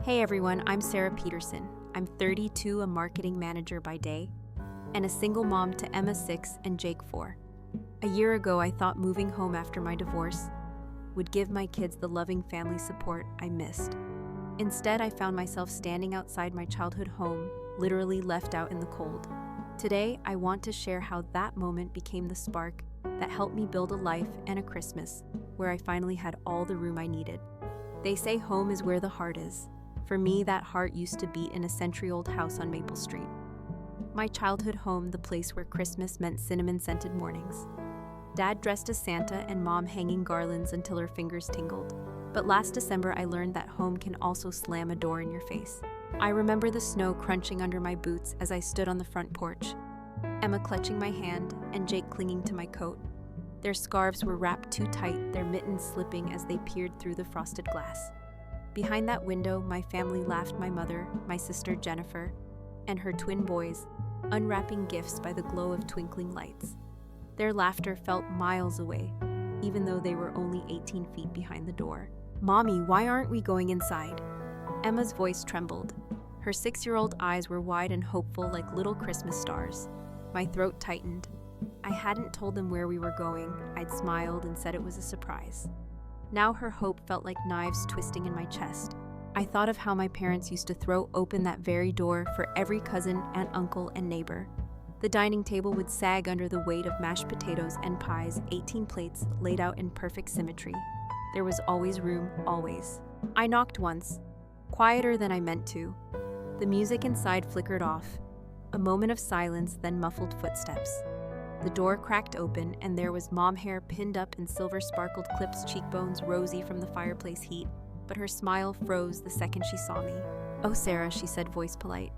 Hey everyone, I'm Sarah Peterson. I'm 32, a marketing manager by day, and a single mom to Emma 6 and Jake 4. A year ago, I thought moving home after my divorce would give my kids the loving family support I missed. Instead, I found myself standing outside my childhood home, literally left out in the cold. Today, I want to share how that moment became the spark that helped me build a life and a Christmas where I finally had all the room I needed. They say home is where the heart is. For me, that heart used to beat in a century-old house on Maple Street. My childhood home, the place where Christmas meant cinnamon-scented mornings. Dad dressed as Santa and Mom hanging garlands until her fingers tingled. But last December, I learned that home can also slam a door in your face. I remember the snow crunching under my boots as I stood on the front porch, Emma clutching my hand and Jake clinging to my coat. Their scarves were wrapped too tight, their mittens slipping as they peered through the frosted glass. Behind that window, my family laughed, my mother, my sister Jennifer, and her twin boys, unwrapping gifts by the glow of twinkling lights. Their laughter felt miles away, even though they were only 18 feet behind the door. "Mommy, why aren't we going inside?" Emma's voice trembled. Her 6-year-old eyes were wide and hopeful like little Christmas stars. My throat tightened. I hadn't told them where we were going. I'd smiled and said it was a surprise. Now her hope felt like knives twisting in my chest. I thought of how my parents used to throw open that very door for every cousin, aunt, uncle, and neighbor. The dining table would sag under the weight of mashed potatoes and pies, 18 plates laid out in perfect symmetry. There was always room, always. I knocked once, quieter than I meant to. The music inside flickered off. A moment of silence, then muffled footsteps. The door cracked open, and there was mom, hair pinned up in silver-sparkled clips, cheekbones rosy from the fireplace heat, but her smile froze the second she saw me. "Oh, Sarah," she said, voice polite.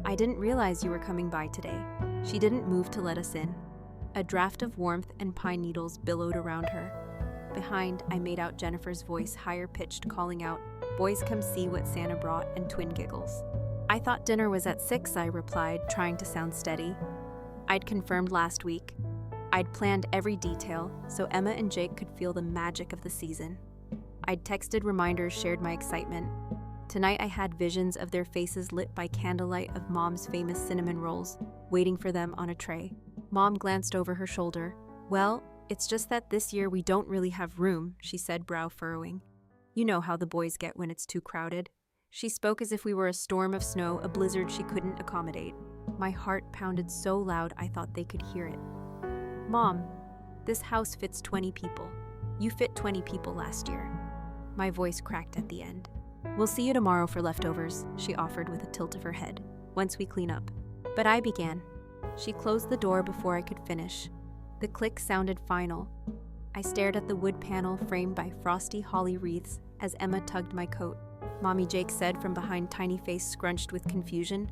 "I didn't realize you were coming by today." She didn't move to let us in. A draft of warmth and pine needles billowed around her. Behind, I made out Jennifer's voice, higher-pitched, calling out, "Boys, come see what Santa brought," and twin giggles. "I thought dinner was at 6, I replied, trying to sound steady. I'd confirmed last week. I'd planned every detail so Emma and Jake could feel the magic of the season. I'd texted reminders, shared my excitement. Tonight I had visions of their faces lit by candlelight of Mom's famous cinnamon rolls, waiting for them on a tray. Mom glanced over her shoulder. "Well, it's just that this year we don't really have room," she said, brow furrowing. "You know how the boys get when it's too crowded." She spoke as if we were a storm of snow, a blizzard she couldn't accommodate. My heart pounded so loud I thought they could hear it. "Mom, this house fits 20 people. You fit 20 people last year." My voice cracked at the end. "We'll see you tomorrow for leftovers," she offered with a tilt of her head, "once we clean up." But I began. She closed the door before I could finish. The click sounded final. I stared at the wood panel framed by frosty holly wreaths as Emma tugged my coat. "Mommy," Jake said from behind, tiny face scrunched with confusion.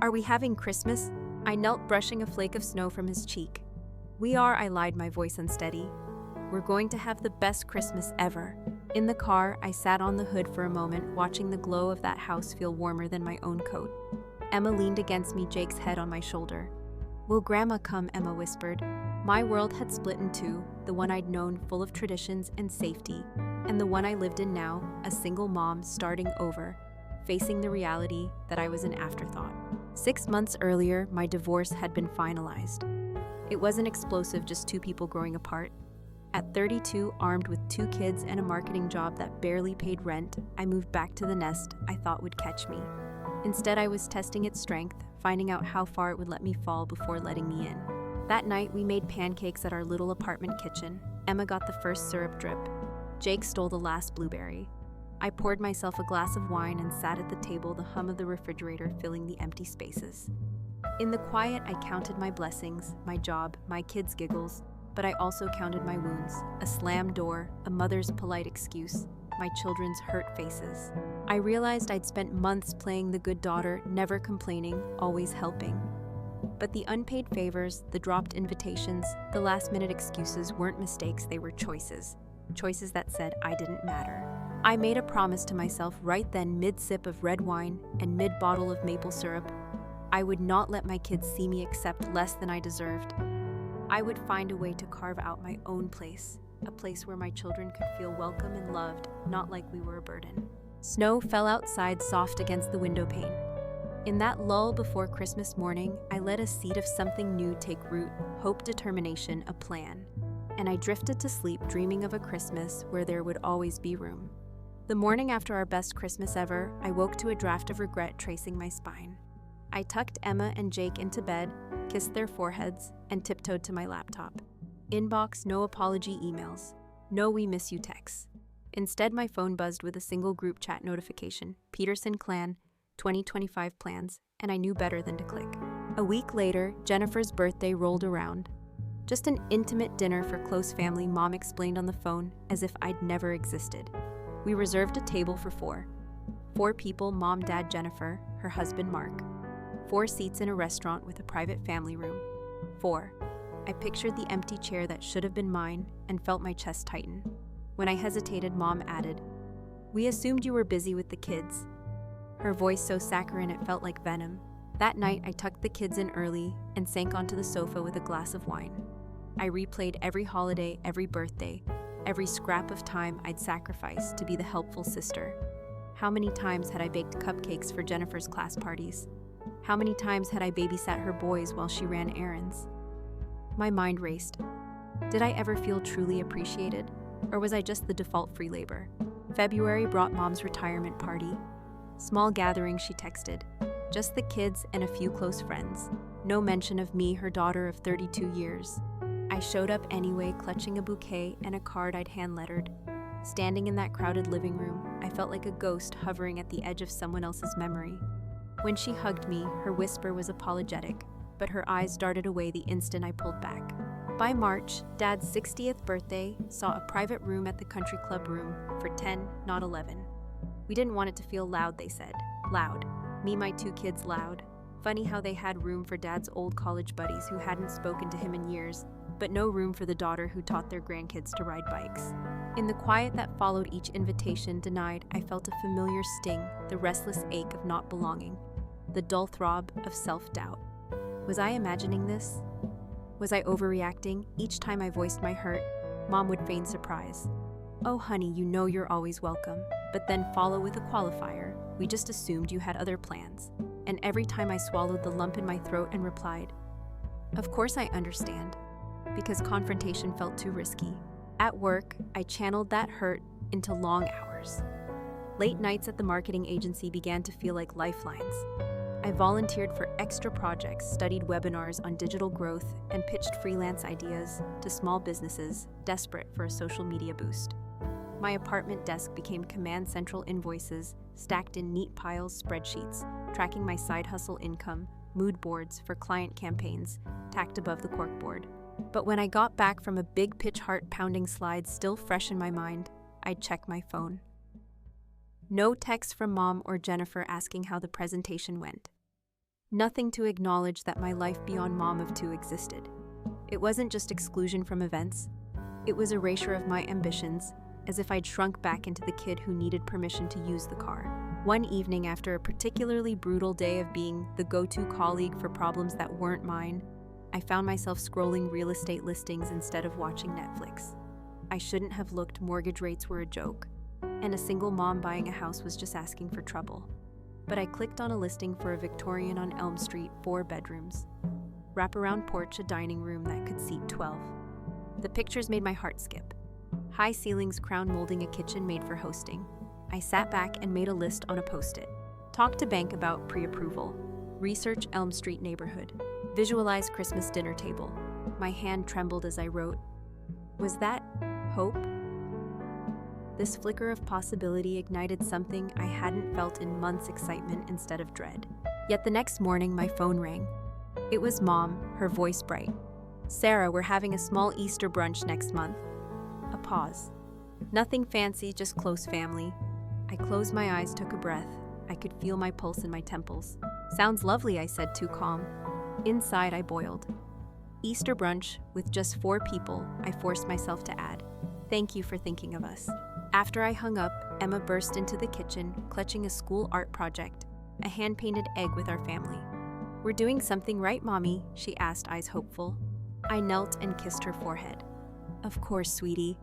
"Are we having Christmas?" I knelt, brushing a flake of snow from his cheek. "We are," I lied, my voice unsteady. "We're going to have the best Christmas ever." In the car, I sat on the hood for a moment, watching the glow of that house feel warmer than my own coat. Emma leaned against me, Jake's head on my shoulder. "Will Grandma come?" Emma whispered. My world had split in two, the one I'd known full of traditions and safety, and the one I lived in now, a single mom starting over, facing the reality that I was an afterthought. 6 months earlier, my divorce had been finalized. It wasn't explosive, just 2 people growing apart. At 32, armed with 2 kids and a marketing job that barely paid rent, I moved back to the nest I thought would catch me. Instead, I was testing its strength, finding out how far it would let me fall before letting me in. That night, we made pancakes at our little apartment kitchen. Emma got the first syrup drip. Jake stole the last blueberry. I poured myself a glass of wine and sat at the table, the hum of the refrigerator filling the empty spaces. In the quiet, I counted my blessings, my job, my kids' giggles, but I also counted my wounds, a slammed door, a mother's polite excuse, my children's hurt faces. I realized I'd spent months playing the good daughter, never complaining, always helping. But the unpaid favors, the dropped invitations, the last-minute excuses weren't mistakes, they were choices. Choices that said I didn't matter. I made a promise to myself right then, mid-sip of red wine and mid-bottle of maple syrup. I would not let my kids see me accept less than I deserved. I would find a way to carve out my own place, a place where my children could feel welcome and loved, not like we were a burden. Snow fell outside soft against the window pane. In that lull before Christmas morning, I let a seed of something new take root, hope, determination, a plan. And I drifted to sleep dreaming of a Christmas where there would always be room. The morning after our best Christmas ever, I woke to a draft of regret tracing my spine. I tucked Emma and Jake into bed, kissed their foreheads, and tiptoed to my laptop. Inbox, no apology emails. No we miss you texts. Instead, my phone buzzed with a single group chat notification, Peterson Clan, 2025 plans, and I knew better than to click. A week later, Jennifer's birthday rolled around. Just an intimate dinner for close family, Mom explained on the phone as if I'd never existed. We reserved a table for four. 4 people, Mom, Dad, Jennifer, her husband, Mark. 4 seats in a restaurant with a private family room. 4. I pictured the empty chair that should have been mine and felt my chest tighten. When I hesitated, Mom added, "We assumed you were busy with the kids." Her voice so saccharine it felt like venom. That night, I tucked the kids in early and sank onto the sofa with a glass of wine. I replayed every holiday, every birthday, every scrap of time I'd sacrificed to be the helpful sister. How many times had I baked cupcakes for Jennifer's class parties? How many times had I babysat her boys while she ran errands? My mind raced. Did I ever feel truly appreciated? Or was I just the default free labor? February brought Mom's retirement party. Small gathering, she texted. Just the kids and a few close friends. No mention of me, her daughter of 32 years. I showed up anyway, clutching a bouquet and a card I'd hand-lettered. Standing in that crowded living room, I felt like a ghost hovering at the edge of someone else's memory. When she hugged me, her whisper was apologetic, but her eyes darted away the instant I pulled back. By March, Dad's 60th birthday saw a private room at the country club room for 10, not 11. We didn't want it to feel loud, they said. Loud. Me, my 2 kids, loud. Funny how they had room for Dad's old college buddies who hadn't spoken to him in years, but no room for the daughter who taught their grandkids to ride bikes. In the quiet that followed each invitation denied, I felt a familiar sting, the restless ache of not belonging, the dull throb of self-doubt. Was I imagining this? Was I overreacting? Each time I voiced my hurt, Mom would feign surprise. "Oh, honey, you know you're always welcome," but then follow with a qualifier. "We just assumed you had other plans." And every time I swallowed the lump in my throat and replied, "Of course I understand," because confrontation felt too risky. At work, I channeled that hurt into long hours. Late nights at the marketing agency began to feel like lifelines. I volunteered for extra projects, studied webinars on digital growth, and pitched freelance ideas to small businesses desperate for a social media boost. My apartment desk became command central invoices, stacked in neat piles, spreadsheets, tracking my side hustle income, mood boards for client campaigns, tacked above the corkboard. But when I got back from a big pitch heart-pounding slide still fresh in my mind, I'd check my phone. No text from Mom or Jennifer asking how the presentation went. Nothing to acknowledge that my life beyond Mom of 2 existed. It wasn't just exclusion from events. It was erasure of my ambitions, as if I'd shrunk back into the kid who needed permission to use the car. One evening, after a particularly brutal day of being the go-to colleague for problems that weren't mine, I found myself scrolling real estate listings instead of watching Netflix. I shouldn't have looked. Mortgage rates were a joke, and a single mom buying a house was just asking for trouble. But I clicked on a listing for a Victorian on Elm Street, 4 bedrooms. Wraparound porch, a dining room that could seat 12. The pictures made my heart skip. High ceilings, crown molding, a kitchen made for hosting. I sat back and made a list on a Post-it. Talk to bank about pre-approval. Research Elm Street neighborhood. Visualize Christmas dinner table. My hand trembled as I wrote. Was that hope? This flicker of possibility ignited something I hadn't felt in months, excitement instead of dread. Yet the next morning, my phone rang. It was Mom, her voice bright. "Sarah, we're having a small Easter brunch next month." A pause. Nothing fancy, just close family. I closed my eyes, took a breath. I could feel my pulse in my temples. "Sounds lovely," I said, too calm. Inside, I boiled. Easter brunch with just 4 people, I forced myself to add. "Thank you for thinking of us." After I hung up, Emma burst into the kitchen, clutching a school art project, a hand-painted egg with our family. "We're doing something right, Mommy?" she asked, eyes hopeful. I knelt and kissed her forehead. "Of course, sweetie.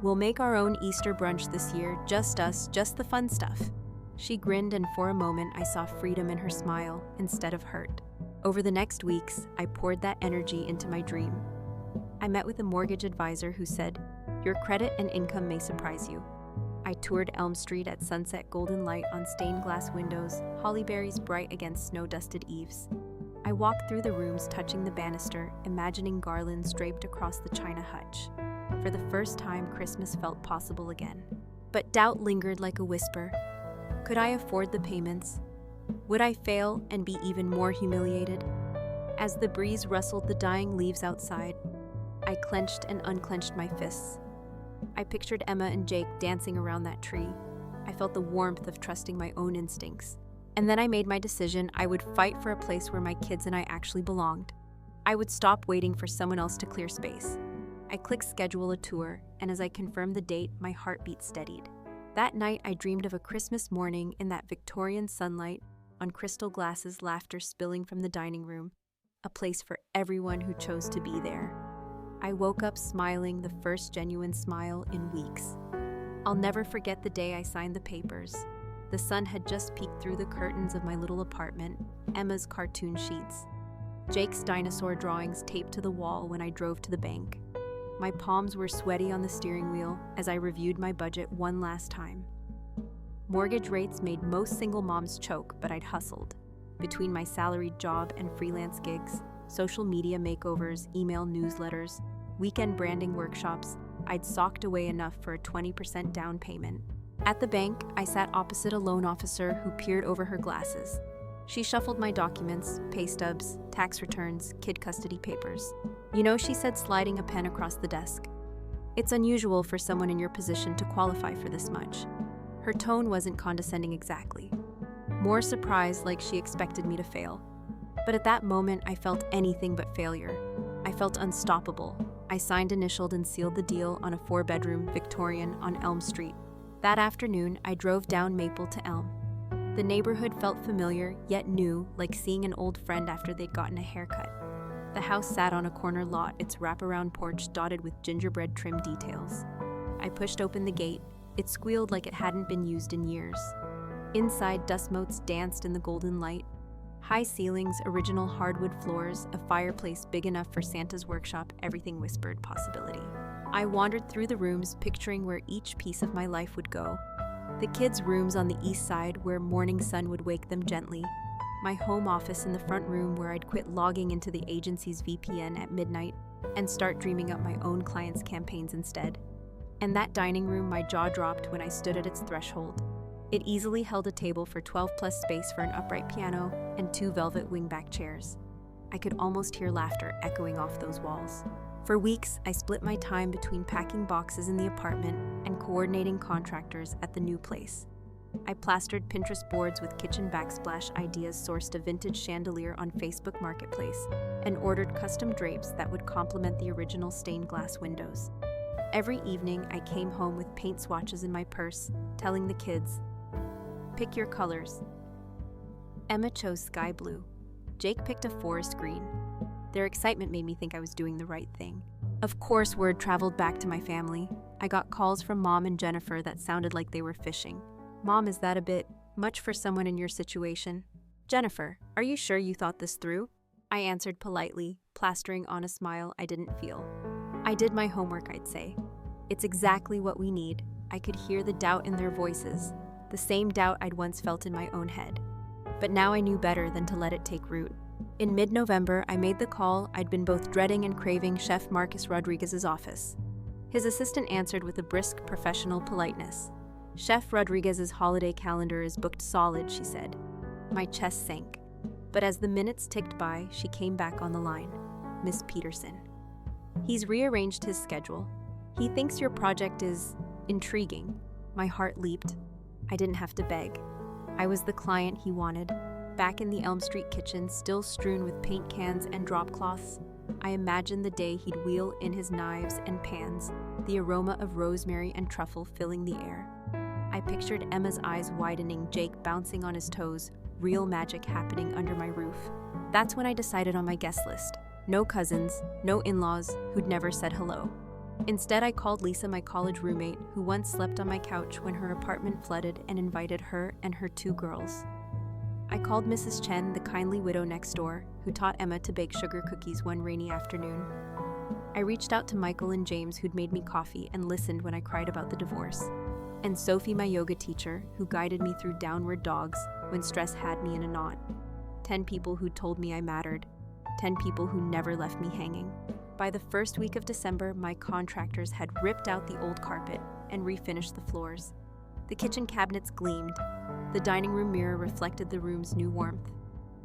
We'll make our own Easter brunch this year, just us, just the fun stuff." She grinned, and for a moment I saw freedom in her smile instead of hurt. Over the next weeks, I poured that energy into my dream. I met with a mortgage advisor who said, "Your credit and income may surprise you." I toured Elm Street at sunset, golden light on stained glass windows, holly berries bright against snow-dusted eaves. I walked through the rooms, touching the banister, imagining garlands draped across the china hutch. For the first time, Christmas felt possible again. But doubt lingered like a whisper. Could I afford the payments? Would I fail and be even more humiliated? As the breeze rustled the dying leaves outside, I clenched and unclenched my fists. I pictured Emma and Jake dancing around that tree. I felt the warmth of trusting my own instincts. And then I made my decision. I would fight for a place where my kids and I actually belonged. I would stop waiting for someone else to clear space. I clicked schedule a tour, and as I confirmed the date, my heartbeat steadied. That night, I dreamed of a Christmas morning in that Victorian sunlight, on crystal glasses, laughter spilling from the dining room, a place for everyone who chose to be there. I woke up smiling, the first genuine smile in weeks. I'll never forget the day I signed the papers. The sun had just peeked through the curtains of my little apartment, Emma's cartoon sheets, Jake's dinosaur drawings taped to the wall when I drove to the bank. My palms were sweaty on the steering wheel as I reviewed my budget one last time. Mortgage rates made most single moms choke, but I'd hustled. Between my salaried job and freelance gigs, social media makeovers, email newsletters, weekend branding workshops, I'd socked away enough for a 20% down payment. At the bank, I sat opposite a loan officer who peered over her glasses. She shuffled my documents, pay stubs, tax returns, kid custody papers. "You know," she said, sliding a pen across the desk, "it's unusual for someone in your position to qualify for this much." Her tone wasn't condescending exactly. More surprised, like she expected me to fail. But at that moment, I felt anything but failure. I felt unstoppable. I signed, initialed, and sealed the deal on a 4-bedroom Victorian on Elm Street. That afternoon, I drove down Maple to Elm. The neighborhood felt familiar, yet new, like seeing an old friend after they'd gotten a haircut. The house sat on a corner lot, its wraparound porch dotted with gingerbread trim details. I pushed open the gate. It squealed like it hadn't been used in years. Inside, dust motes danced in the golden light. High ceilings, original hardwood floors, a fireplace big enough for Santa's workshop, everything whispered possibility. I wandered through the rooms, picturing where each piece of my life would go. The kids' rooms on the east side, where morning sun would wake them gently. My home office in the front room, where I'd quit logging into the agency's VPN at midnight and start dreaming up my own clients' campaigns instead. And that dining room, my jaw dropped when I stood at its threshold. It easily held a table for 12+ space for an upright piano and 2 velvet wingback chairs. I could almost hear laughter echoing off those walls. For weeks, I split my time between packing boxes in the apartment and coordinating contractors at the new place. I plastered Pinterest boards with kitchen backsplash ideas, sourced a vintage chandelier on Facebook Marketplace, and ordered custom drapes that would complement the original stained glass windows. Every evening, I came home with paint swatches in my purse, telling the kids, "Pick your colors." Emma chose sky blue. Jake picked a forest green. Their excitement made me think I was doing the right thing. Of course, word traveled back to my family. I got calls from Mom and Jennifer that sounded like they were fishing. "Mom, is that a bit much for someone in your situation?" "Jennifer, are you sure you thought this through?" I answered politely, plastering on a smile I didn't feel. "I did my homework," I'd say. "It's exactly what we need." I could hear the doubt in their voices, the same doubt I'd once felt in my own head. But now I knew better than to let it take root. In mid-November, I made the call I'd been both dreading and craving: Chef Marcus Rodriguez's office. His assistant answered with a brisk, professional politeness. "Chef Rodriguez's holiday calendar is booked solid," she said. My chest sank. But as the minutes ticked by, she came back on the line. "Miss Peterson. He's rearranged his schedule. He thinks your project is intriguing." My heart leaped. I didn't have to beg. I was the client he wanted. Back in the Elm Street kitchen, still strewn with paint cans and drop cloths, I imagined the day he'd wheel in his knives and pans, the aroma of rosemary and truffle filling the air. I pictured Emma's eyes widening, Jake bouncing on his toes, real magic happening under my roof. That's when I decided on my guest list. No cousins, no in-laws who'd never said hello. Instead, I called Lisa, my college roommate, who once slept on my couch when her apartment flooded, and invited her and her 2 girls. I called Mrs. Chen, the kindly widow next door, who taught Emma to bake sugar cookies one rainy afternoon. I reached out to Michael and James, who'd made me coffee and listened when I cried about the divorce. And Sophie, my yoga teacher, who guided me through downward dogs when stress had me in a knot. 10 people who told me I mattered. 10 people who never left me hanging. By the first week of December, my contractors had ripped out the old carpet and refinished the floors. The kitchen cabinets gleamed. The dining room mirror reflected the room's new warmth.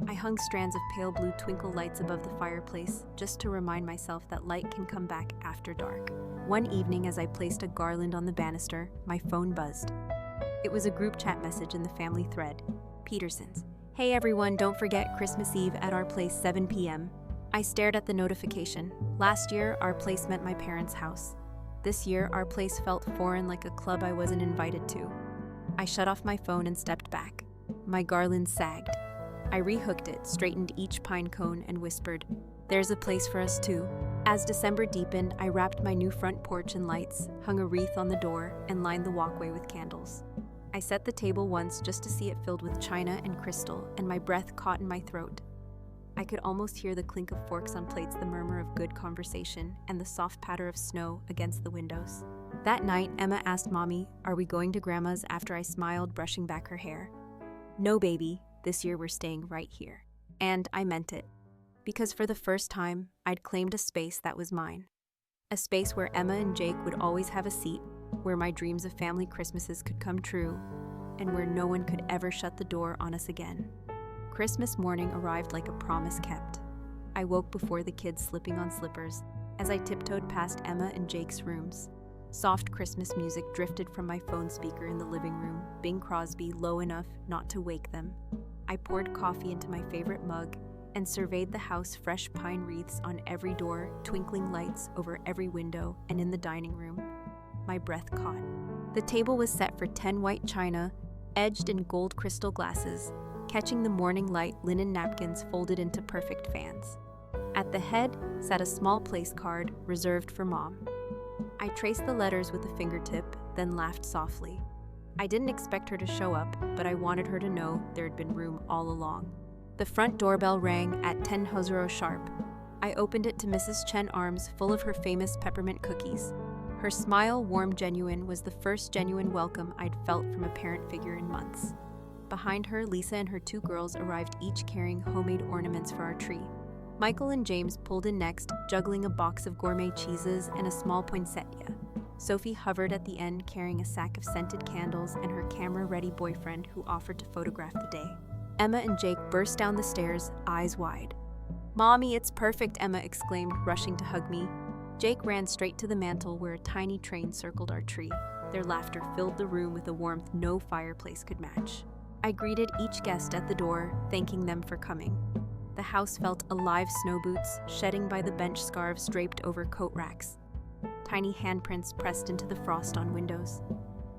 I hung strands of pale blue twinkle lights above the fireplace just to remind myself that light can come back after dark. One evening, as I placed a garland on the banister, my phone buzzed. It was a group chat message in the family thread. Petersons. Hey everyone, don't forget Christmas Eve at our place 7 p.m. I stared at the notification. Last year, our place meant my parents' house. This year, our place felt foreign, like a club I wasn't invited to. I shut off my phone and stepped back. My garland sagged. I rehooked it, straightened each pine cone, and whispered, "There's a place for us too." As December deepened, I wrapped my new front porch in lights, hung a wreath on the door, and lined the walkway with candles. I set the table once just to see it filled with china and crystal, and my breath caught in my throat. I could almost hear the clink of forks on plates, the murmur of good conversation, and the soft patter of snow against the windows. That night, Emma asked Mommy, "Are we going to Grandma's?" after I smiled, brushing back her hair. "No, baby. This year we're staying right here." And I meant it. Because for the first time, I'd claimed a space that was mine. A space where Emma and Jake would always have a seat, where my dreams of family Christmases could come true, and where no one could ever shut the door on us again. Christmas morning arrived like a promise kept. I woke before the kids, slipping on slippers, as I tiptoed past Emma and Jake's rooms. Soft Christmas music drifted from my phone speaker in the living room, Bing Crosby low enough not to wake them. I poured coffee into my favorite mug and surveyed the house, fresh pine wreaths on every door, twinkling lights over every window, and in the dining room. My breath caught. The table was set for 10 white china, edged in gold crystal glasses, catching the morning light, linen napkins folded into perfect fans. At the head sat a small place card reserved for Mom. I traced the letters with a fingertip, then laughed softly. I didn't expect her to show up, but I wanted her to know there had been room all along. The front doorbell rang at 10:00 sharp. I opened it to Mrs. Chen, arms full of her famous peppermint cookies. Her smile, warm, genuine, was the first genuine welcome I'd felt from a parent figure in months. Behind her, Lisa and her 2 girls arrived, each carrying homemade ornaments for our tree. Michael and James pulled in next, juggling a box of gourmet cheeses and a small poinsettia. Sophie hovered at the end, carrying a sack of scented candles and her camera-ready boyfriend, who offered to photograph the day. Emma and Jake burst down the stairs, eyes wide. "Mommy, it's perfect," Emma exclaimed, rushing to hug me. Jake ran straight to the mantel where a tiny train circled our tree. Their laughter filled the room with a warmth no fireplace could match. I greeted each guest at the door, thanking them for coming. The house felt alive, snow boots shedding by the bench scarves draped over coat racks. Tiny handprints pressed into the frost on windows.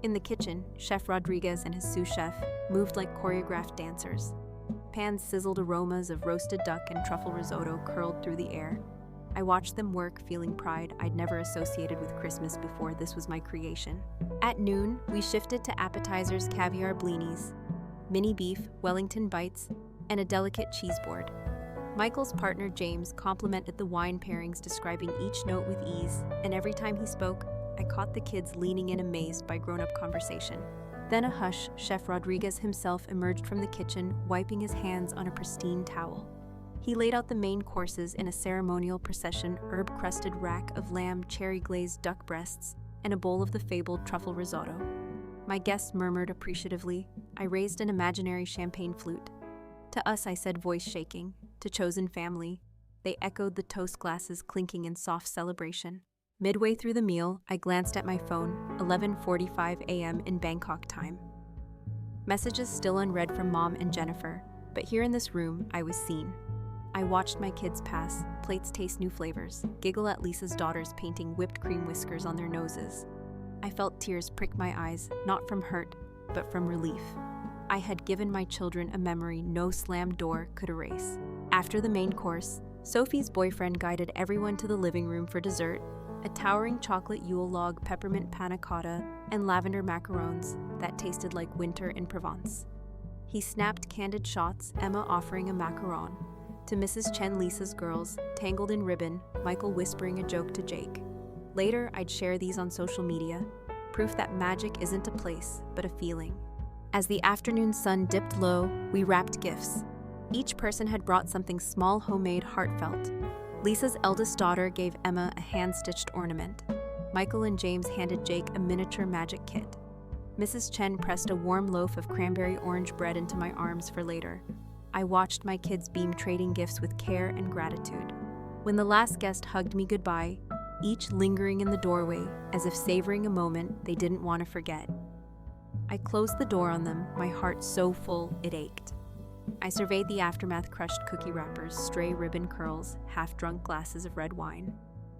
In the kitchen, Chef Rodriguez and his sous chef moved like choreographed dancers. Pans sizzled, aromas of roasted duck and truffle risotto curled through the air. I watched them work, feeling pride I'd never associated with Christmas before. This was my creation. At noon, we shifted to appetizers, caviar blinis, mini beef, Wellington bites, and a delicate cheese board. Michael's partner James complimented the wine pairings, describing each note with ease, and every time he spoke, I caught the kids leaning in, amazed by grown-up conversation. Then a hush, Chef Rodriguez himself emerged from the kitchen, wiping his hands on a pristine towel. He laid out the main courses in a ceremonial procession: herb-crusted rack of lamb, cherry-glazed duck breasts, and a bowl of the fabled truffle risotto. My guests murmured appreciatively. I raised an imaginary champagne flute. To us, I said, voice shaking. To chosen family, they echoed, the toast glasses clinking in soft celebration. Midway through the meal, I glanced at my phone, 11:45 a.m. in Bangkok time. Messages still unread from Mom and Jennifer, but here in this room, I was seen. I watched my kids pass, plates taste new flavors, giggle at Lisa's daughters painting whipped cream whiskers on their noses. I felt tears prick my eyes, not from hurt, but from relief. I had given my children a memory no slammed door could erase. After the main course, Sophie's boyfriend guided everyone to the living room for dessert, a towering chocolate Yule log peppermint panna cotta, and lavender macarons that tasted like winter in Provence. He snapped candid shots, Emma offering a macaron, to Mrs. Chen Lisa's girls, tangled in ribbon, Michael whispering a joke to Jake. Later, I'd share these on social media, proof that magic isn't a place, but a feeling. As the afternoon sun dipped low, we wrapped gifts. Each person had brought something small, homemade, heartfelt. Lisa's eldest daughter gave Emma a hand-stitched ornament. Michael and James handed Jake a miniature magic kit. Mrs. Chen pressed a warm loaf of cranberry orange bread into my arms for later. I watched my kids beam, trading gifts with care and gratitude. When the last guest hugged me goodbye, each lingering in the doorway as if savoring a moment they didn't want to forget. I closed the door on them, my heart so full it ached. I surveyed the aftermath: crushed cookie wrappers, stray ribbon curls, half-drunk glasses of red wine.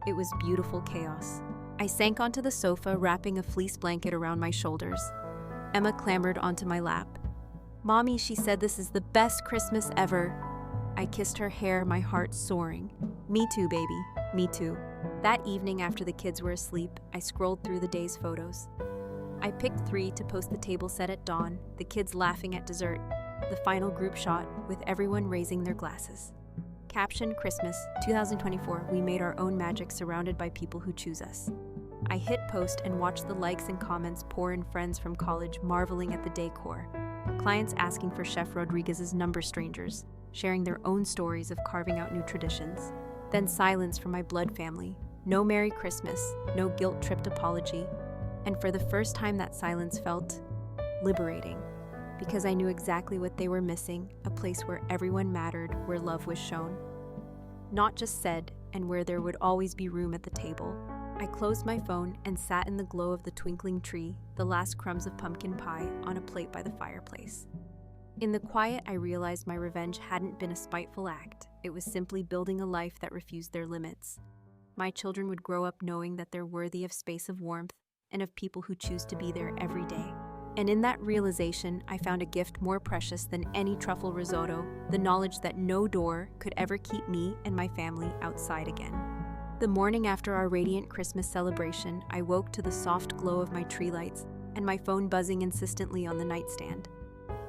It was beautiful chaos. I sank onto the sofa, wrapping a fleece blanket around my shoulders. Emma clambered onto my lap. "Mommy," she said, "this is the best Christmas ever." I kissed her hair, my heart soaring. "Me too, baby. Me too." That evening, after the kids were asleep, I scrolled through the day's photos. I picked 3 to post: the table set at dawn, the kids laughing at dessert, the final group shot with everyone raising their glasses. Caption: Christmas 2024, we made our own magic surrounded by people who choose us. I hit post and watched the likes and comments pour in, friends from college marveling at the decor, clients asking for Chef Rodriguez's number, strangers sharing their own stories of carving out new traditions. Then silence from my blood family. No Merry Christmas, no guilt-tripped apology. And for the first time, that silence felt liberating, because I knew exactly what they were missing: a place where everyone mattered, where love was shown, not just said, and where there would always be room at the table. I closed my phone and sat in the glow of the twinkling tree, the last crumbs of pumpkin pie on a plate by the fireplace. In the quiet, I realized my revenge hadn't been a spiteful act. It was simply building a life that refused their limits. My children would grow up knowing that they're worthy of space, of warmth, and of people who choose to be there every day. And in that realization, I found a gift more precious than any truffle risotto: the knowledge that no door could ever keep me and my family outside again. The morning after our radiant Christmas celebration, I woke to the soft glow of my tree lights and my phone buzzing insistently on the nightstand.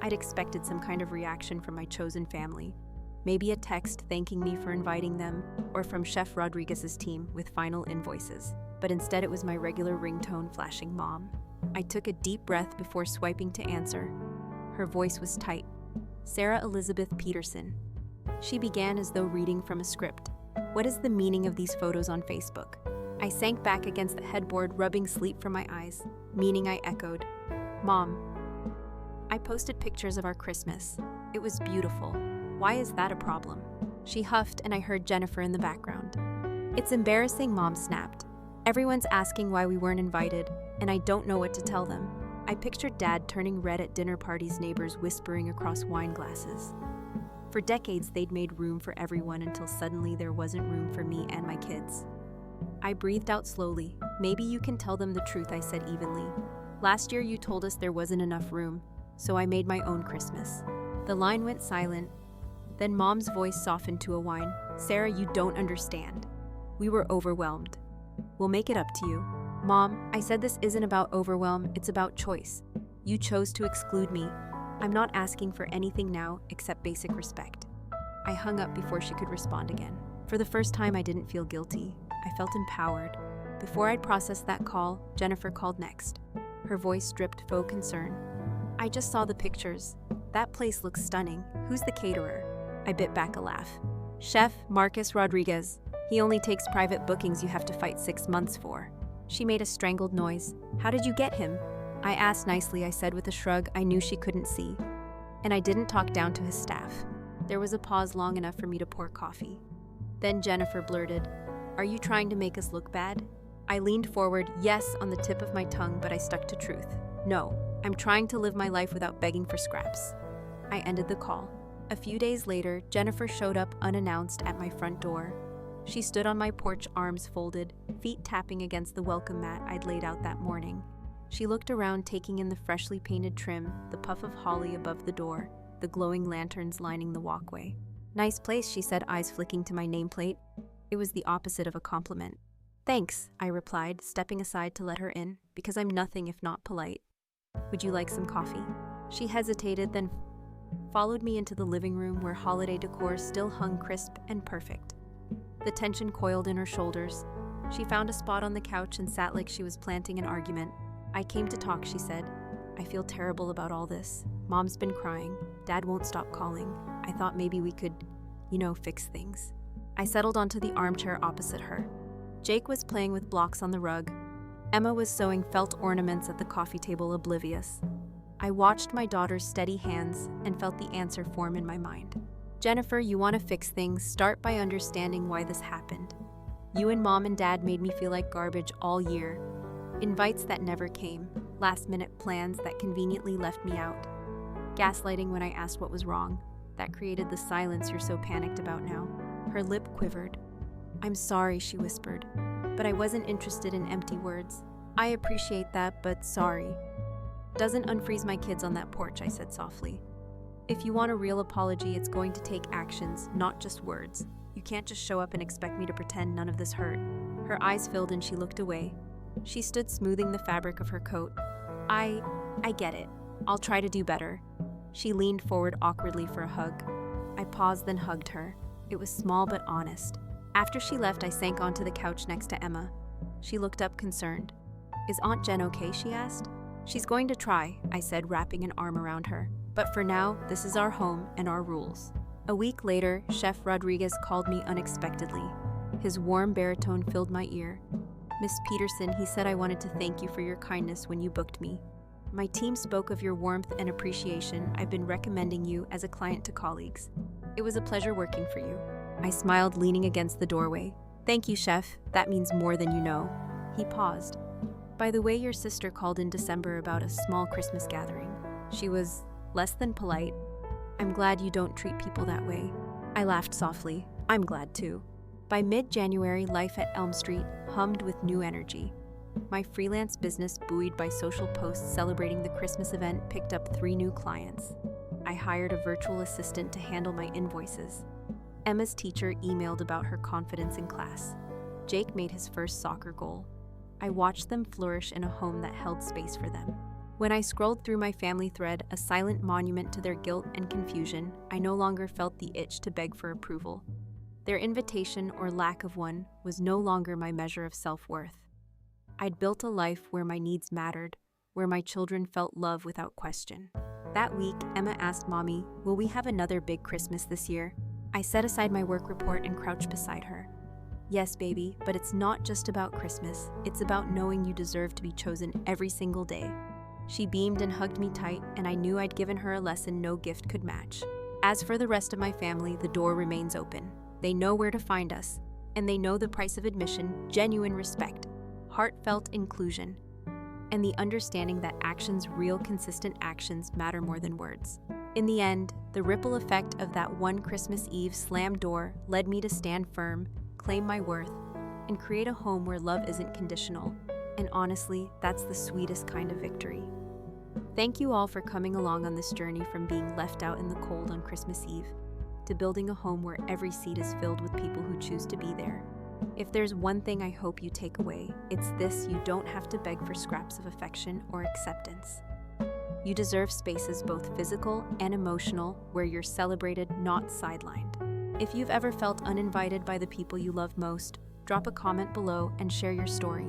I'd expected some kind of reaction from my chosen family, maybe a text thanking me for inviting them, or from Chef Rodriguez's team with final invoices. But instead, it was my regular ringtone flashing "Mom." I took a deep breath before swiping to answer. Her voice was tight. "Sarah Elizabeth Peterson." She began as though reading from a script. "What is the meaning of these photos on Facebook?" I sank back against the headboard, rubbing sleep from my eyes. "Meaning," I echoed. "Mom, I posted pictures of our Christmas. It was beautiful. Why is that a problem?" She huffed, and I heard Jennifer in the background. "It's embarrassing," Mom snapped. "Everyone's asking why we weren't invited, and I don't know what to tell them." I pictured Dad turning red at dinner parties, neighbors whispering across wine glasses. For decades, they'd made room for everyone until suddenly there wasn't room for me and my kids. I breathed out slowly. "Maybe you can tell them the truth," I said evenly. "Last year you told us there wasn't enough room, so I made my own Christmas." The line went silent. Then Mom's voice softened to a whine. "Sarah, you don't understand. We were overwhelmed. We'll make it up to you." "Mom," I said, "this isn't about overwhelm, it's about choice. You chose to exclude me. I'm not asking for anything now except basic respect." I hung up before she could respond again. For the first time, I didn't feel guilty. I felt empowered. Before I'd processed that call, Jennifer called next. Her voice dripped faux concern. "I just saw the pictures. That place looks stunning. Who's the caterer?" I bit back a laugh. "Chef Marcus Rodriguez. He only takes private bookings you have to fight 6 months for." She made a strangled noise. "How did you get him?" I asked nicely, I said with a shrug I knew she couldn't see. "And I didn't talk down to his staff." There was a pause long enough for me to pour coffee. Then Jennifer blurted, "Are you trying to make us look bad?" I leaned forward, yes on the tip of my tongue, but I stuck to truth. "No, I'm trying to live my life without begging for scraps." I ended the call. A few days later, Jennifer showed up unannounced at my front door. She stood on my porch, arms folded, feet tapping against the welcome mat I'd laid out that morning. She looked around, taking in the freshly painted trim, the puff of holly above the door, the glowing lanterns lining the walkway. "Nice place," she said, eyes flicking to my nameplate. It was the opposite of a compliment. Thanks, I replied, stepping aside to let her in, because I'm nothing if not polite. Would you like some coffee? She hesitated, then followed me into the living room where holiday decor still hung crisp and perfect. The tension coiled in her shoulders. She found a spot on the couch and sat like she was planting an argument. I came to talk, she said. I feel terrible about all this. Mom's been crying. Dad won't stop calling. I thought maybe we could, fix things. I settled onto the armchair opposite her. Jake was playing with blocks on the rug. Emma was sewing felt ornaments at the coffee table, oblivious. I watched my daughter's steady hands and felt the answer form in my mind. Jennifer, you want to fix things, start by understanding why this happened. You and Mom and Dad made me feel like garbage all year. Invites that never came, last-minute plans that conveniently left me out. Gaslighting when I asked what was wrong, that created the silence you're so panicked about now. Her lip quivered. I'm sorry, she whispered, but I wasn't interested in empty words. I appreciate that, but sorry. Doesn't unfreeze my kids on that porch, I said softly. If you want a real apology, it's going to take actions, not just words. You can't just show up and expect me to pretend none of this hurt. Her eyes filled and she looked away. She stood smoothing the fabric of her coat. I get it. I'll try to do better. She leaned forward awkwardly for a hug. I paused, then hugged her. It was small but honest. After she left, I sank onto the couch next to Emma. She looked up concerned. Is Aunt Jen okay? She asked. She's going to try, I said, wrapping an arm around her. But for now, this is our home and our rules. A week later, Chef Rodriguez called me unexpectedly. His warm baritone filled my ear. Miss Peterson, he said, I wanted to thank you for your kindness when you booked me. My team spoke of your warmth and appreciation. I've been recommending you as a client to colleagues. It was a pleasure working for you. I smiled, leaning against the doorway. Thank you, Chef. That means more than you know. He paused. By the way, your sister called in December about a small Christmas gathering. She was less than polite. I'm glad you don't treat people that way. I laughed softly. I'm glad too. By mid-January, life at Elm Street hummed with new energy. My freelance business, buoyed by social posts celebrating the Christmas event, picked up 3 new clients. I hired a virtual assistant to handle my invoices. Emma's teacher emailed about her confidence in class. Jake made his first soccer goal. I watched them flourish in a home that held space for them. When I scrolled through my family thread, a silent monument to their guilt and confusion, I no longer felt the itch to beg for approval. Their invitation, or lack of one, was no longer my measure of self-worth. I'd built a life where my needs mattered, where my children felt love without question. That week, Emma asked Mommy, will we have another big Christmas this year? I set aside my work report and crouched beside her. Yes, baby, but it's not just about Christmas. It's about knowing you deserve to be chosen every single day. She beamed and hugged me tight, and I knew I'd given her a lesson no gift could match. As for the rest of my family, the door remains open. They know where to find us, and they know the price of admission: genuine respect, heartfelt inclusion, and the understanding that actions, real, consistent actions, matter more than words. In the end, the ripple effect of that one Christmas Eve slammed door led me to stand firm, claim my worth, and create a home where love isn't conditional. And honestly, that's the sweetest kind of victory. Thank you all for coming along on this journey from being left out in the cold on Christmas Eve to building a home where every seat is filled with people who choose to be there. If there's one thing I hope you take away, it's this: you don't have to beg for scraps of affection or acceptance. You deserve spaces, both physical and emotional, where you're celebrated, not sidelined. If you've ever felt uninvited by the people you love most, drop a comment below and share your story.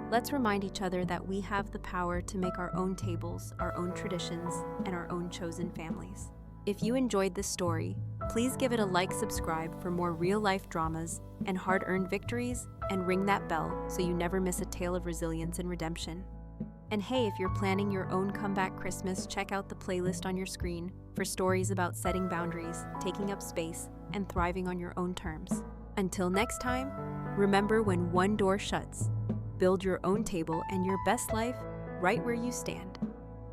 Let's remind each other that we have the power to make our own tables, our own traditions, and our own chosen families. If you enjoyed this story, please give it a like, subscribe for more real-life dramas and hard-earned victories, and ring that bell so you never miss a tale of resilience and redemption. And hey, if you're planning your own comeback Christmas, check out the playlist on your screen for stories about setting boundaries, taking up space, and thriving on your own terms. Until next time, remember, when one door shuts, build your own table and your best life right where you stand.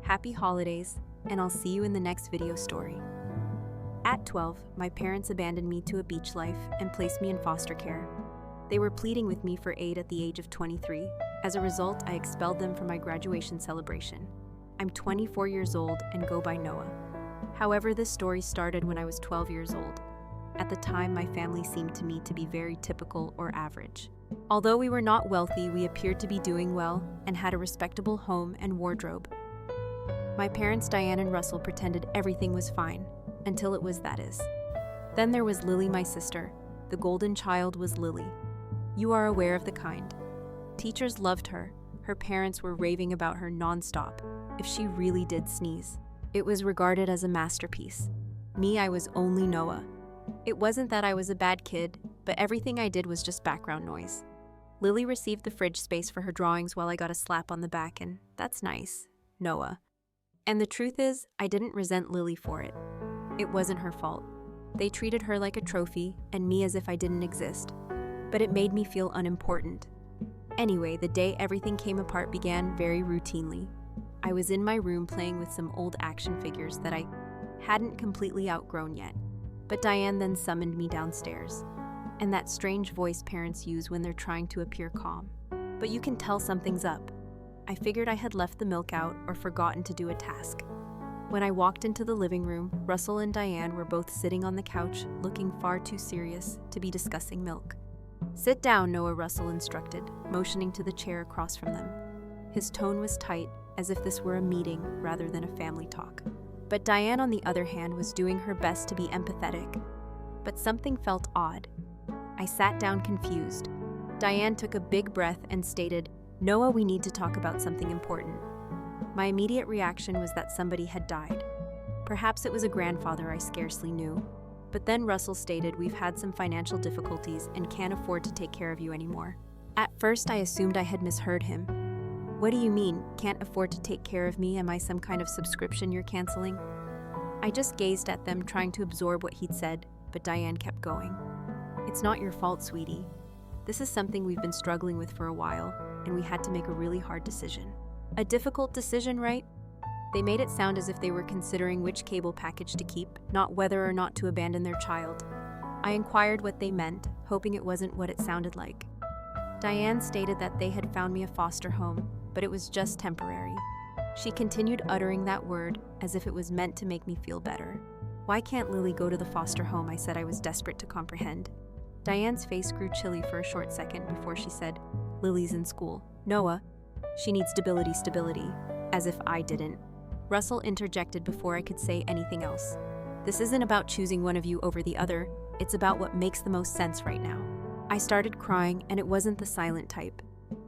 Happy holidays, and I'll see you in the next video story. At 12, my parents abandoned me to a beach life and placed me in foster care. They were pleading with me for aid at the age of 23. As a result, I expelled them from my graduation celebration. I'm 24 years old and go by Noah. However, this story started when I was 12 years old. At the time, my family seemed to me to be very typical or average. Although we were not wealthy, we appeared to be doing well and had a respectable home and wardrobe. My parents, Diane and Russell, pretended everything was fine, until it was, that is. Then there was Lily, my sister. The golden child was Lily. You are aware of the kind. Teachers loved her. Her parents were raving about her nonstop. If she really did sneeze, it was regarded as a masterpiece. Me, I was only Noah. It wasn't that I was a bad kid, but everything I did was just background noise. Lily received the fridge space for her drawings while I got a slap on the back, and that's nice, Noah. And the truth is, I didn't resent Lily for it. It wasn't her fault. They treated her like a trophy, and me as if I didn't exist. But it made me feel unimportant. Anyway, the day everything came apart began very routinely. I was in my room playing with some old action figures that I hadn't completely outgrown yet. But Diane then summoned me downstairs. And that strange voice parents use when they're trying to appear calm. But you can tell something's up. I figured I had left the milk out or forgotten to do a task. When I walked into the living room, Russell and Diane were both sitting on the couch, looking far too serious to be discussing milk. Sit down, Noah, Russell instructed, motioning to the chair across from them. His tone was tight, as if this were a meeting rather than a family talk. But Diane, on the other hand, was doing her best to be empathetic. But something felt odd. I sat down confused. Diane took a big breath and stated, Noah, we need to talk about something important. My immediate reaction was that somebody had died. Perhaps it was a grandfather I scarcely knew. But then Russell stated, we've had some financial difficulties and can't afford to take care of you anymore. At first, I assumed I had misheard him. What do you mean, can't afford to take care of me? Am I some kind of subscription you're canceling? I just gazed at them, trying to absorb what he'd said, but Diane kept going. It's not your fault, sweetie. This is something we've been struggling with for a while, and we had to make a really hard decision. A difficult decision, right? They made it sound as if they were considering which cable package to keep, not whether or not to abandon their child. I inquired what they meant, hoping it wasn't what it sounded like. Diane stated that they had found me a foster home, but it was just temporary. She continued uttering that word as if it was meant to make me feel better. Why can't Lily go to the foster home? I said. I was desperate to comprehend. Diane's face grew chilly for a short second before she said, Lily's in school. Noah, she needs stability, as if I didn't. Russell interjected before I could say anything else. This isn't about choosing one of you over the other, it's about what makes the most sense right now. I started crying, and it wasn't the silent type.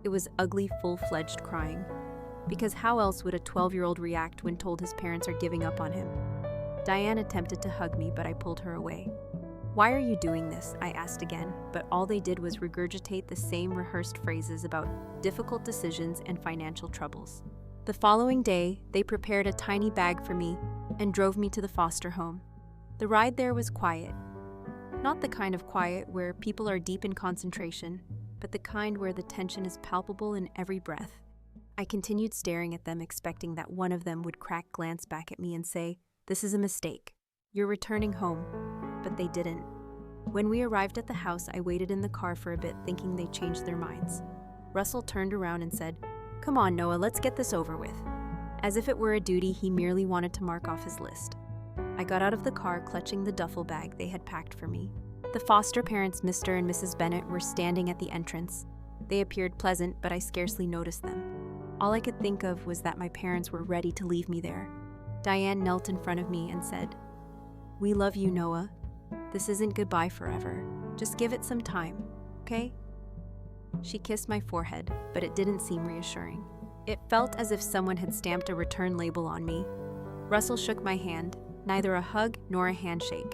It was ugly, full-fledged crying. Because how else would a 12-year-old react when told his parents are giving up on him? Diane attempted to hug me, but I pulled her away. Why are you doing this? I asked again, but all they did was regurgitate the same rehearsed phrases about difficult decisions and financial troubles. The following day, they prepared a tiny bag for me and drove me to the foster home. The ride there was quiet. Not the kind of quiet where people are deep in concentration, but the kind where the tension is palpable in every breath. I continued staring at them, expecting that one of them would glance back at me and say, This is a mistake. You're returning home. But they didn't. When we arrived at the house, I waited in the car for a bit, thinking they changed their minds. Russell turned around and said, Come on, Noah, let's get this over with. As if it were a duty he merely wanted to mark off his list. I got out of the car, clutching the duffel bag they had packed for me. The foster parents, Mr. and Mrs. Bennett, were standing at the entrance. They appeared pleasant, but I scarcely noticed them. All I could think of was that my parents were ready to leave me there. Diane knelt in front of me and said, We love you, Noah. This isn't goodbye forever. Just give it some time, okay? She kissed my forehead, but it didn't seem reassuring. It felt as if someone had stamped a return label on me. Russell shook my hand, neither a hug nor a handshake.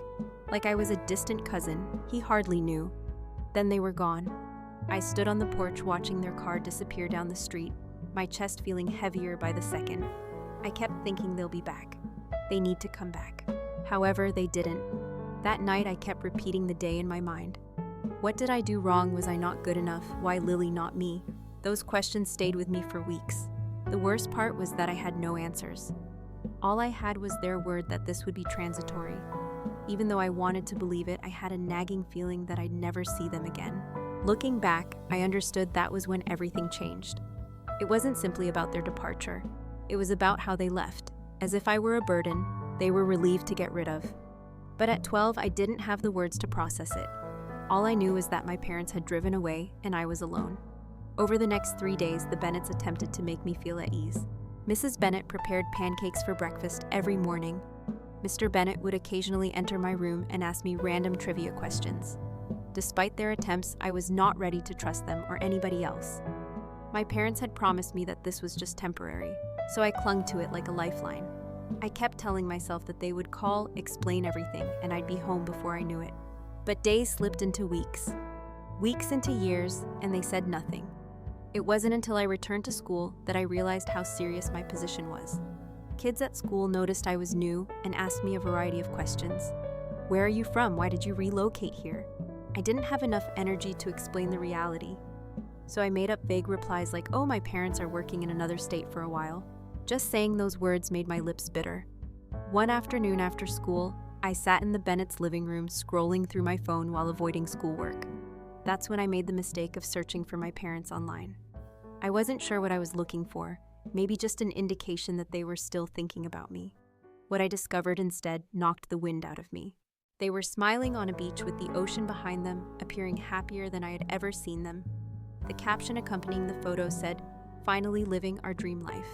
Like I was a distant cousin, he hardly knew. Then they were gone. I stood on the porch watching their car disappear down the street, my chest feeling heavier by the second. I kept thinking they'll be back. They need to come back. However, they didn't. That night I kept repeating the day in my mind. What did I do wrong? Was I not good enough? Why Lily, not me? Those questions stayed with me for weeks. The worst part was that I had no answers. All I had was their word that this would be transitory. Even though I wanted to believe it, I had a nagging feeling that I'd never see them again. Looking back, I understood that was when everything changed. It wasn't simply about their departure. It was about how they left. As if I were a burden, they were relieved to get rid of. But at 12, I didn't have the words to process it. All I knew was that my parents had driven away and I was alone. Over the next 3 days, the Bennetts attempted to make me feel at ease. Mrs. Bennett prepared pancakes for breakfast every morning. Mr. Bennett would occasionally enter my room and ask me random trivia questions. Despite their attempts, I was not ready to trust them or anybody else. My parents had promised me that this was just temporary, so I clung to it like a lifeline. I kept telling myself that they would call, explain everything, and I'd be home before I knew it. But days slipped into weeks into years, and they said nothing. It wasn't until I returned to school that I realized how serious my position was. Kids at school noticed I was new and asked me a variety of questions. Where are you from? Why did you relocate here? I didn't have enough energy to explain the reality, so I made up vague replies like, oh, my parents are working in another state for a while. Just saying those words made my lips bitter. One afternoon after school, I sat in the Bennett's living room scrolling through my phone while avoiding schoolwork. That's when I made the mistake of searching for my parents online. I wasn't sure what I was looking for, maybe just an indication that they were still thinking about me. What I discovered instead knocked the wind out of me. They were smiling on a beach with the ocean behind them, appearing happier than I had ever seen them. The caption accompanying the photo said, "Finally living our dream life."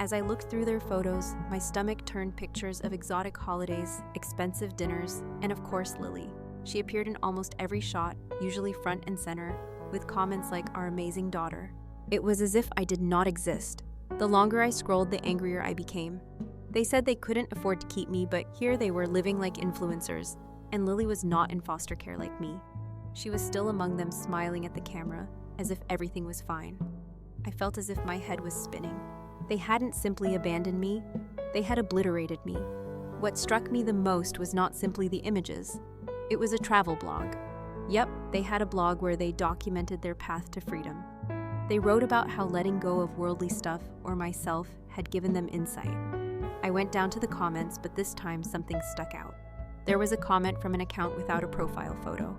As I looked through their photos, my stomach turned pictures of exotic holidays, expensive dinners, and of course Lily. She appeared in almost every shot, usually front and center, with comments like, "Our amazing daughter." It was as if I did not exist. The longer I scrolled, the angrier I became. They said they couldn't afford to keep me, but here they were living like influencers, and Lily was not in foster care like me. She was still among them, smiling at the camera, as if everything was fine. I felt as if my head was spinning. They hadn't simply abandoned me, they had obliterated me. What struck me the most was not simply the images. It was a travel blog. Yep, they had a blog where they documented their path to freedom. They wrote about how letting go of worldly stuff, or myself, had given them insight. I went down to the comments, but this time something stuck out. There was a comment from an account without a profile photo.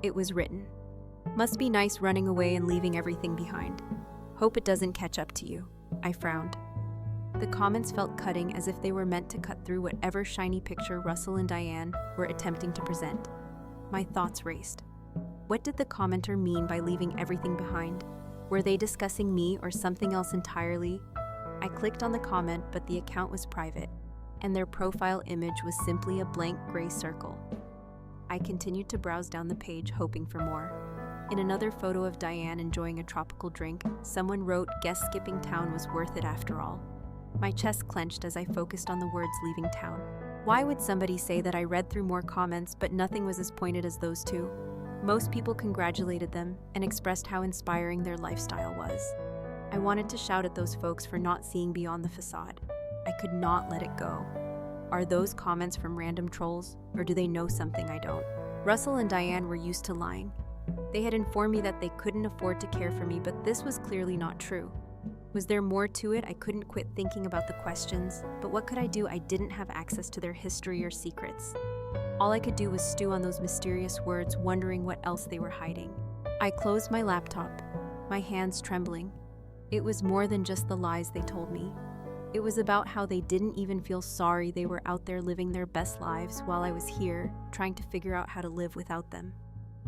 It was written, "Must be nice running away and leaving everything behind. Hope it doesn't catch up to you." I frowned. The comments felt cutting, as if they were meant to cut through whatever shiny picture Russell and Diane were attempting to present. My thoughts raced. What did the commenter mean by leaving everything behind? Were they discussing me or something else entirely? I clicked on the comment, but the account was private, and their profile image was simply a blank gray circle. I continued to browse down the page, hoping for more. In another photo of Diane enjoying a tropical drink, someone wrote, "Guess skipping town was worth it after all." My chest clenched as I focused on the words "leaving town." Why would somebody say that? I read through more comments, but nothing was as pointed as those two. Most people congratulated them and expressed how inspiring their lifestyle was. I wanted to shout at those folks for not seeing beyond the facade. I could not let it go. Are those comments from random trolls, or do they know something I don't? Russell and Diane were used to lying. They had informed me that they couldn't afford to care for me, but this was clearly not true. Was there more to it? I couldn't quit thinking about the questions, but what could I do? I didn't have access to their history or secrets. All I could do was stew on those mysterious words, wondering what else they were hiding. I closed my laptop, my hands trembling. It was more than just the lies they told me. It was about how they didn't even feel sorry they were out there living their best lives while I was here, trying to figure out how to live without them.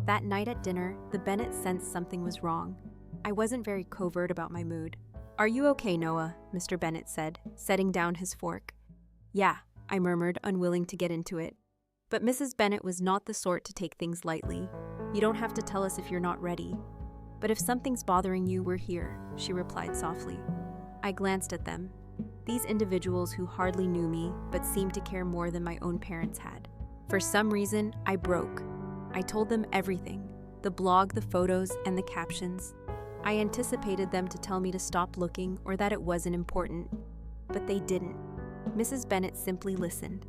That night at dinner, the Bennett sensed something was wrong. I wasn't very covert about my mood. "Are you okay, Noah?" Mr. Bennett said, setting down his fork. "Yeah," I murmured, unwilling to get into it. But Mrs. Bennett was not the sort to take things lightly. "You don't have to tell us if you're not ready. But if something's bothering you, we're here," she replied softly. I glanced at them. These individuals who hardly knew me, but seemed to care more than my own parents had. For some reason, I broke. I told them everything, the blog, the photos, and the captions. I anticipated them to tell me to stop looking or that it wasn't important, but they didn't. Mrs. Bennett simply listened.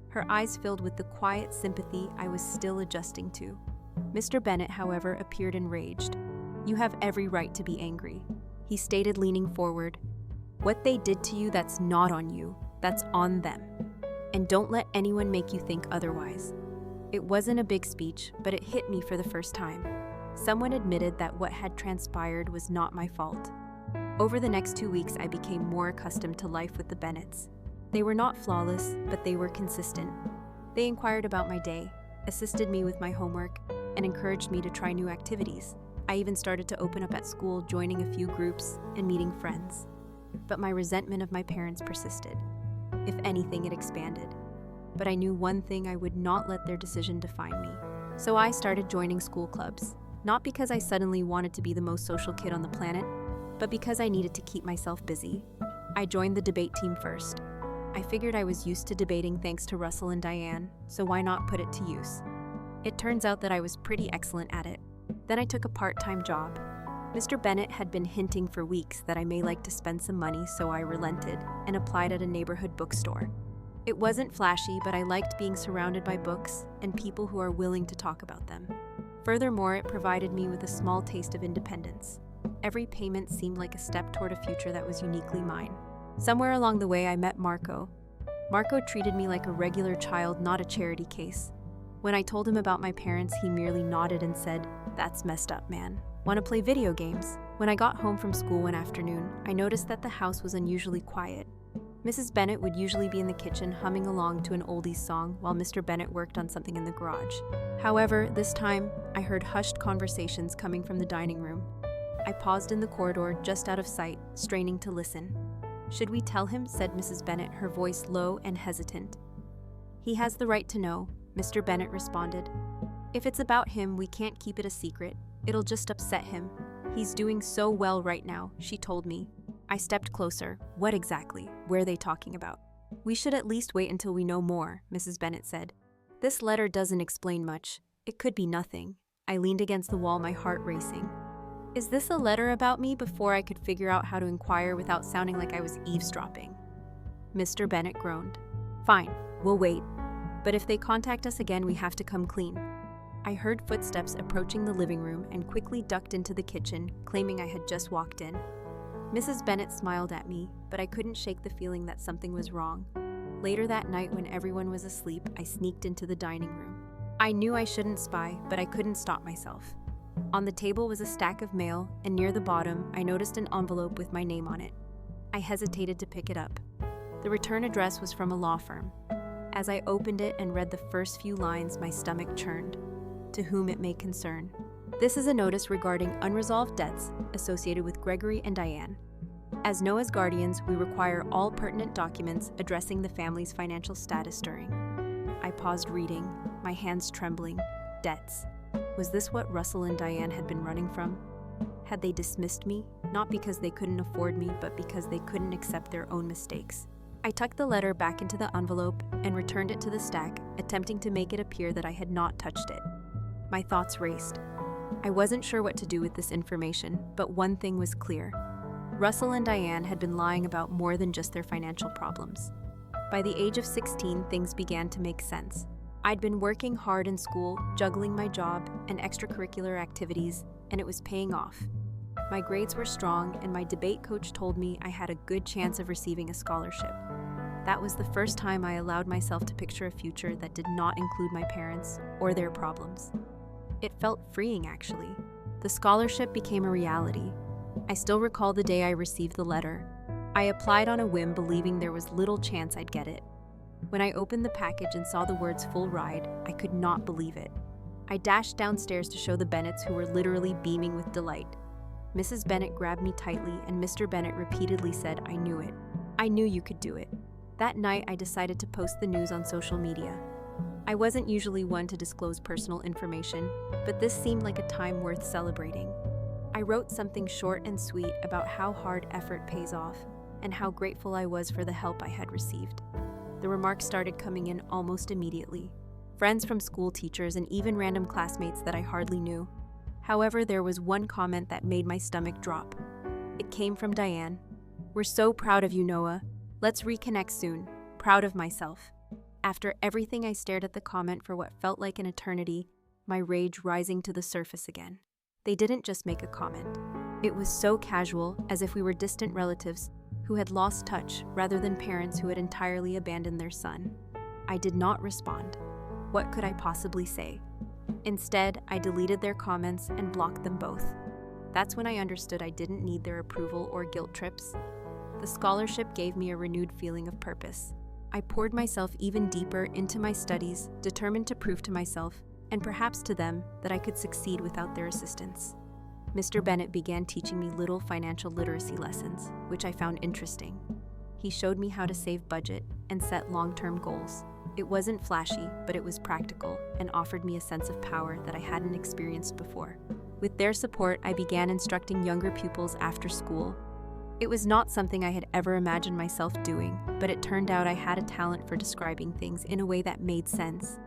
Her eyes filled with the quiet sympathy I was still adjusting to. Mr. Bennett, however, appeared enraged. "You have every right to be angry," he stated, leaning forward. "What they did to you, that's not on you, that's on them. And don't let anyone make you think otherwise." It wasn't a big speech, but it hit me for the first time. Someone admitted that what had transpired was not my fault. Over the next 2 weeks, I became more accustomed to life with the Bennetts. They were not flawless, but they were consistent. They inquired about my day, assisted me with my homework, and encouraged me to try new activities. I even started to open up at school, joining a few groups and meeting friends. But my resentment of my parents persisted. If anything, it expanded. But I knew one thing: I would not let their decision define me. So I started joining school clubs, not because I suddenly wanted to be the most social kid on the planet, but because I needed to keep myself busy. I joined the debate team first. I figured I was used to debating thanks to Russell and Diane, so why not put it to use? It turns out that I was pretty excellent at it. Then I took a part-time job. Mr. Bennett had been hinting for weeks that I may like to spend some money, so I relented and applied at a neighborhood bookstore. It wasn't flashy, but I liked being surrounded by books and people who are willing to talk about them. Furthermore, it provided me with a small taste of independence. Every payment seemed like a step toward a future that was uniquely mine. Somewhere along the way, I met Marco. Marco treated me like a regular child, not a charity case. When I told him about my parents, he merely nodded and said, "That's messed up, man. Want to play video games?" When I got home from school one afternoon, I noticed that the house was unusually quiet. Mrs. Bennett would usually be in the kitchen humming along to an oldies song while Mr. Bennett worked on something in the garage. However, this time, I heard hushed conversations coming from the dining room. I paused in the corridor, just out of sight, straining to listen. "Should we tell him?" said Mrs. Bennett, her voice low and hesitant. "He has the right to know," Mr. Bennett responded. "If it's about him, we can't keep it a secret. It'll just upset him. He's doing so well right now," she told me. I stepped closer. "What exactly? Were they talking about?" "We should at least wait until we know more," Mrs. Bennett said. "This letter doesn't explain much. It could be nothing." I leaned against the wall, my heart racing. Is this a letter about me? Before I could figure out how to inquire without sounding like I was eavesdropping. Mr. Bennett groaned. "Fine, we'll wait. But if they contact us again, we have to come clean." I heard footsteps approaching the living room and quickly ducked into the kitchen, claiming I had just walked in. Mrs. Bennett smiled at me, but I couldn't shake the feeling that something was wrong. Later that night, when everyone was asleep, I sneaked into the dining room. I knew I shouldn't spy, but I couldn't stop myself. On the table was a stack of mail, and near the bottom, I noticed an envelope with my name on it. I hesitated to pick it up. The return address was from a law firm. As I opened it and read the first few lines, my stomach churned. "To whom it may concern. This is a notice regarding unresolved debts associated with Gregory and Diane. As Noah's guardians, we require all pertinent documents addressing the family's financial status during." I paused reading, my hands trembling. Debts. Was this what Russell and Diane had been running from? Had they dismissed me, not because they couldn't afford me, but because they couldn't accept their own mistakes? I tucked the letter back into the envelope and returned it to the stack, attempting to make it appear that I had not touched it. My thoughts raced. I wasn't sure what to do with this information, but one thing was clear. Russell and Diane had been lying about more than just their financial problems. By the age of 16, things began to make sense. I'd been working hard in school, juggling my job and extracurricular activities, and it was paying off. My grades were strong, and my debate coach told me I had a good chance of receiving a scholarship. That was the first time I allowed myself to picture a future that did not include my parents or their problems. It felt freeing, actually. The scholarship became a reality. I still recall the day I received the letter. I applied on a whim, believing there was little chance I'd get it. When I opened the package and saw the words "full ride," I could not believe it. I dashed downstairs to show the Bennetts, who were literally beaming with delight. Mrs. Bennett grabbed me tightly, and Mr. Bennett repeatedly said, "I knew it. I knew you could do it." That night, I decided to post the news on social media. I wasn't usually one to disclose personal information, but this seemed like a time worth celebrating. I wrote something short and sweet about how hard effort pays off, and how grateful I was for the help I had received. The remarks started coming in almost immediately. Friends from school, teachers, and even random classmates that I hardly knew. However, there was one comment that made my stomach drop. It came from Diane. "We're so proud of you, Noah. Let's reconnect soon. Proud of myself." After everything, I stared at the comment for what felt like an eternity, my rage rising to the surface again. They didn't just make a comment. It was so casual, as if we were distant relatives who had lost touch rather than parents who had entirely abandoned their son. I did not respond. What could I possibly say? Instead, I deleted their comments and blocked them both. That's when I understood I didn't need their approval or guilt trips. The scholarship gave me a renewed feeling of purpose. I poured myself even deeper into my studies, determined to prove to myself and perhaps to them that I could succeed without their assistance. Mr. Bennett began teaching me little financial literacy lessons, which I found interesting. He showed me how to save budget and set long-term goals. It wasn't flashy, but it was practical and offered me a sense of power that I hadn't experienced before. With their support, I began instructing younger pupils after school. It was not something I had ever imagined myself doing, but it turned out I had a talent for describing things in a way that made sense.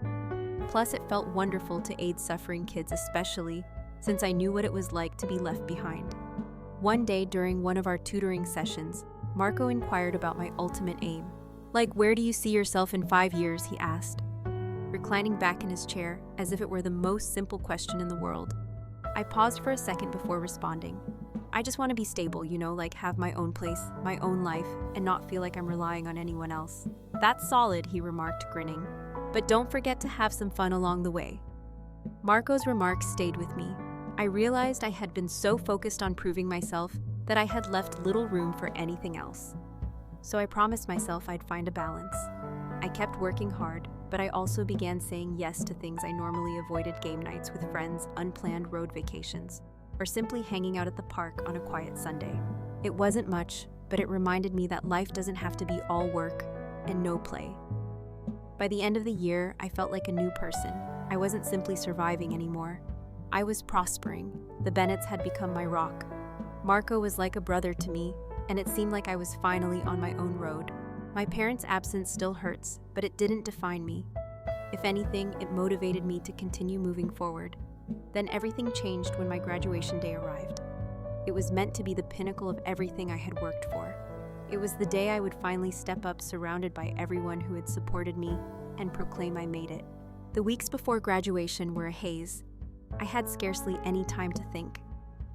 Plus, it felt wonderful to aid suffering kids, especially since I knew what it was like to be left behind. One day during one of our tutoring sessions, Marco inquired about my ultimate aim. Like, where do you see yourself in 5 years, he asked, reclining back in his chair as if it were the most simple question in the world. I paused for a second before responding. I just want to be stable, like have my own place, my own life, and not feel like I'm relying on anyone else. That's solid, he remarked, grinning. But don't forget to have some fun along the way. Marco's remarks stayed with me. I realized I had been so focused on proving myself that I had left little room for anything else. So I promised myself I'd find a balance. I kept working hard, but I also began saying yes to things I normally avoided: game nights with friends, unplanned road vacations, or simply hanging out at the park on a quiet Sunday. It wasn't much, but it reminded me that life doesn't have to be all work and no play. By the end of the year, I felt like a new person. I wasn't simply surviving anymore. I was prospering. The Bennetts had become my rock. Marco was like a brother to me, and it seemed like I was finally on my own road. My parents' absence still hurts, but it didn't define me. If anything, it motivated me to continue moving forward. Then everything changed when my graduation day arrived. It was meant to be the pinnacle of everything I had worked for. It was the day I would finally step up, surrounded by everyone who had supported me, and proclaim I made it. The weeks before graduation were a haze. I had scarcely any time to think.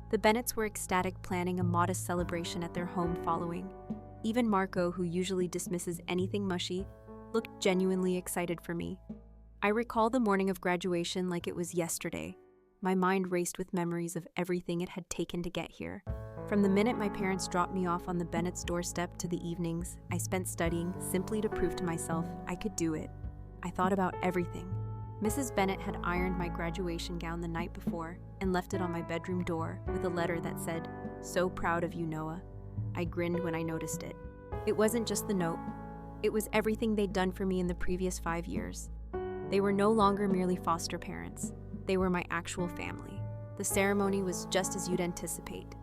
The Bennetts were ecstatic, planning a modest celebration at their home following. Even Marco, who usually dismisses anything mushy, looked genuinely excited for me. I recall the morning of graduation like it was yesterday. My mind raced with memories of everything it had taken to get here. From the minute my parents dropped me off on the Bennett's doorstep to the evenings I spent studying simply to prove to myself I could do it. I thought about everything. Mrs. Bennett had ironed my graduation gown the night before and left it on my bedroom door with a letter that said, "So proud of you, Noah." I grinned when I noticed it. It wasn't just the note. It was everything they'd done for me in the previous 5 years. They were no longer merely foster parents. They were my actual family. The ceremony was just as you'd anticipate.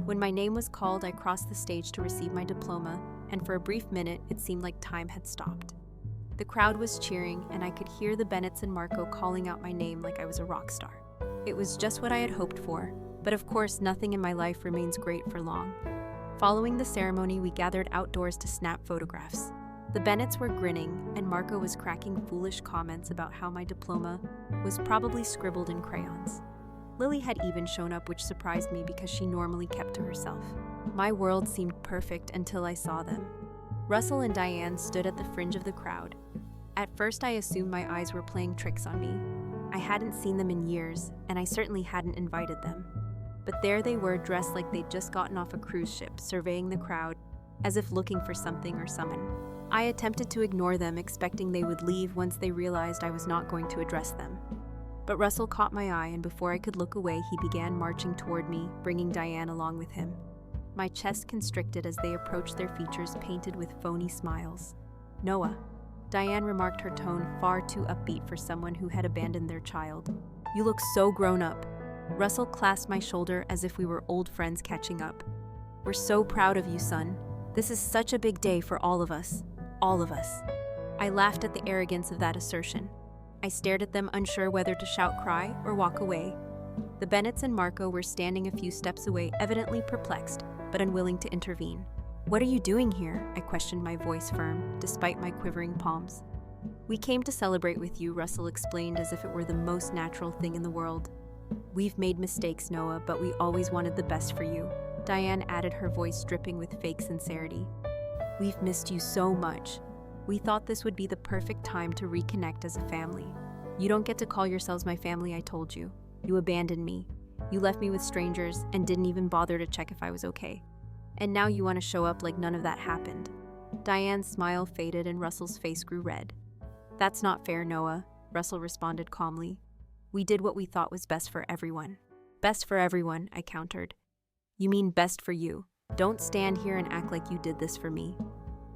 When my name was called, I crossed the stage to receive my diploma, and for a brief minute, it seemed like time had stopped. The crowd was cheering, and I could hear the Bennetts and Marco calling out my name like I was a rock star. It was just what I had hoped for, but of course, nothing in my life remains great for long. Following the ceremony, we gathered outdoors to snap photographs. The Bennetts were grinning, and Marco was cracking foolish comments about how my diploma was probably scribbled in crayons. Lily had even shown up, which surprised me because she normally kept to herself. My world seemed perfect until I saw them. Russell and Diane stood at the fringe of the crowd. At first, I assumed my eyes were playing tricks on me. I hadn't seen them in years, and I certainly hadn't invited them. But there they were, dressed like they'd just gotten off a cruise ship, surveying the crowd, as if looking for something or someone. I attempted to ignore them, expecting they would leave once they realized I was not going to address them. But Russell caught my eye, and before I could look away, he began marching toward me, bringing Diane along with him. My chest constricted as they approached, their features painted with phony smiles. "Noah," Diane remarked, her tone far too upbeat for someone who had abandoned their child. "You look so grown up." Russell clasped my shoulder as if we were old friends catching up. "We're so proud of you, son. This is such a big day for all of us. All of us." I laughed at the arrogance of that assertion. I stared at them, unsure whether to shout, cry, or walk away. The Bennetts and Marco were standing a few steps away, evidently perplexed, but unwilling to intervene. "What are you doing here?" I questioned, my voice firm, despite my quivering palms. "We came to celebrate with you," Russell explained as if it were the most natural thing in the world. "We've made mistakes, Noah, but we always wanted the best for you," Diane added, her voice dripping with fake sincerity. "We've missed you so much. We thought this would be the perfect time to reconnect as a family. You don't get to call yourselves my family, I told you. You abandoned me. You left me with strangers and didn't even bother to check if I was okay. And now you want to show up like none of that happened." Diane's smile faded and Russell's face grew red. "That's not fair, Noah," Russell responded calmly. We did what we thought was best for everyone. Best for everyone, I countered. You mean best for you. Don't stand here and act like you did this for me.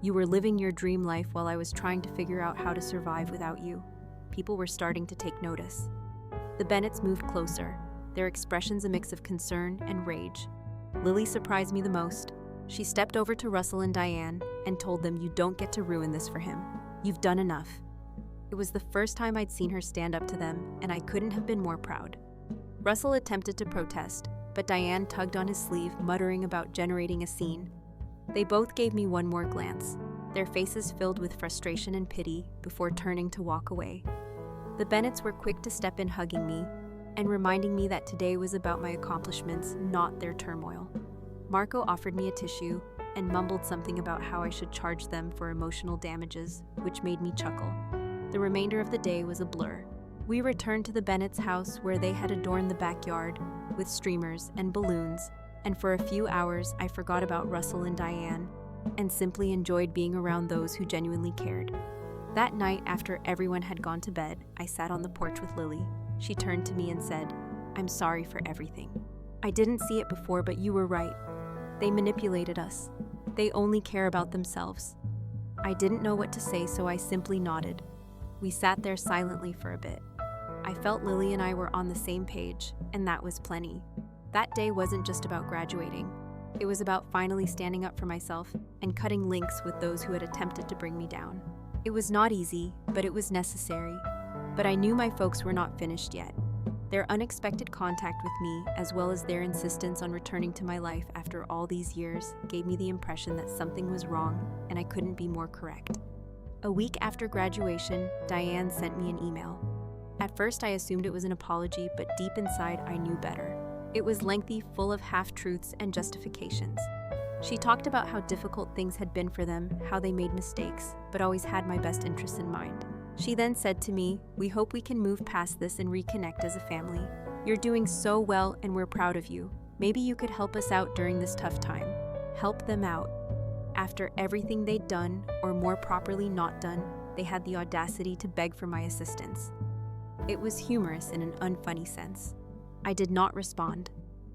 You were living your dream life while I was trying to figure out how to survive without you. People were starting to take notice. The Bennetts moved closer, their expressions a mix of concern and rage. Lily surprised me the most. She stepped over to Russell and Diane and told them, "You don't get to ruin this for him. You've done enough." It was the first time I'd seen her stand up to them, and I couldn't have been more proud. Russell attempted to protest, but Diane tugged on his sleeve, muttering about generating a scene. They both gave me one more glance, their faces filled with frustration and pity, before turning to walk away. The Bennetts were quick to step in, hugging me and reminding me that today was about my accomplishments, not their turmoil. Marco offered me a tissue and mumbled something about how I should charge them for emotional damages, which made me chuckle. The remainder of the day was a blur. We returned to the Bennetts' house, where they had adorned the backyard with streamers and balloons, and for a few hours I forgot about Russell and Diane and simply enjoyed being around those who genuinely cared. That night, after everyone had gone to bed, I sat on the porch with Lily. She turned to me and said, "I'm sorry for everything. I didn't see it before, but you were right. They manipulated us. They only care about themselves." I didn't know what to say, so I simply nodded. We sat there silently for a bit. I felt Lily and I were on the same page, and that was plenty. That day wasn't just about graduating. It was about finally standing up for myself and cutting links with those who had attempted to bring me down. It was not easy, but it was necessary. But I knew my folks were not finished yet. Their unexpected contact with me, as well as their insistence on returning to my life after all these years, gave me the impression that something was wrong, and I couldn't be more correct. A week after graduation, Diane sent me an email. At first, I assumed it was an apology, but deep inside, I knew better. It was lengthy, full of half-truths and justifications. She talked about how difficult things had been for them, how they made mistakes, but always had my best interests in mind. She then said to me, "We hope we can move past this and reconnect as a family. You're doing so well and we're proud of you. Maybe you could help us out during this tough time." Help them out. After everything they'd done, or more properly not done, they had the audacity to beg for my assistance. It was humorous in an unfunny sense. I did not respond.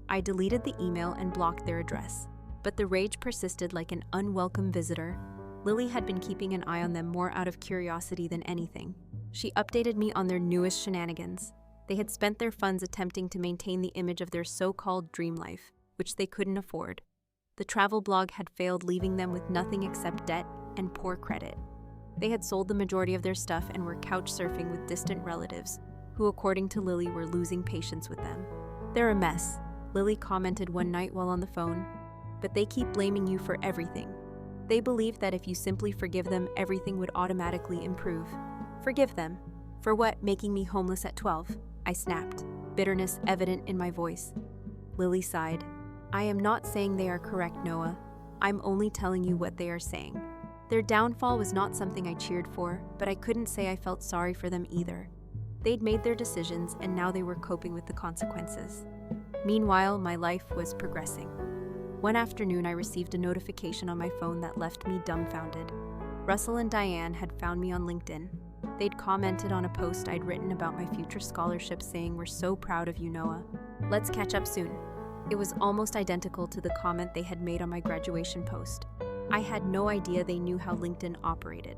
I deleted the email and blocked their address. But the rage persisted like an unwelcome visitor. Lily had been keeping an eye on them more out of curiosity than anything. She updated me on their newest shenanigans. They had spent their funds attempting to maintain the image of their so-called dream life, which they couldn't afford. The travel blog had failed, leaving them with nothing except debt and poor credit. They had sold the majority of their stuff and were couch surfing with distant relatives, who, according to Lily, were losing patience with them. "They're a mess," Lily commented one night while on the phone, "but they keep blaming you for everything. They believe that if you simply forgive them, everything would automatically improve." "Forgive them? For what, making me homeless at 12? I snapped, bitterness evident in my voice. Lily sighed. "I am not saying they are correct, Noah. I'm only telling you what they are saying. Their downfall was not something I cheered for, but I couldn't say I felt sorry for them either. They'd made their decisions, and now they were coping with the consequences. Meanwhile, my life was progressing. One afternoon, I received a notification on my phone that left me dumbfounded. Russell and Diane had found me on LinkedIn. They'd commented on a post I'd written about my future scholarship, saying, "We're so proud of you, Noah. Let's catch up soon." It was almost identical to the comment they had made on my graduation post. I had no idea they knew how LinkedIn operated.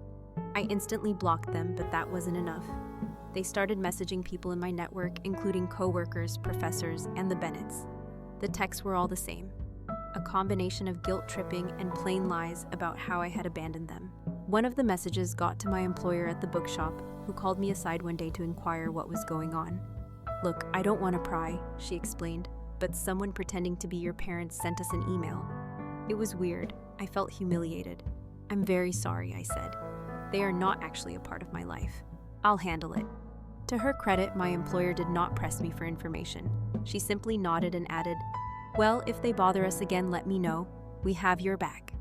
I instantly blocked them, but that wasn't enough. They started messaging people in my network, including coworkers, professors, and the Bennetts. The texts were all the same. A combination of guilt-tripping and plain lies about how I had abandoned them. One of the messages got to my employer at the bookshop, who called me aside one day to inquire what was going on. "Look, I don't want to pry," she explained, "but someone pretending to be your parents sent us an email." It was weird. I felt humiliated. "I'm very sorry," I said. "They are not actually a part of my life. I'll handle it." To her credit, my employer did not press me for information. She simply nodded and added, "Well, if they bother us again, let me know. We have your back."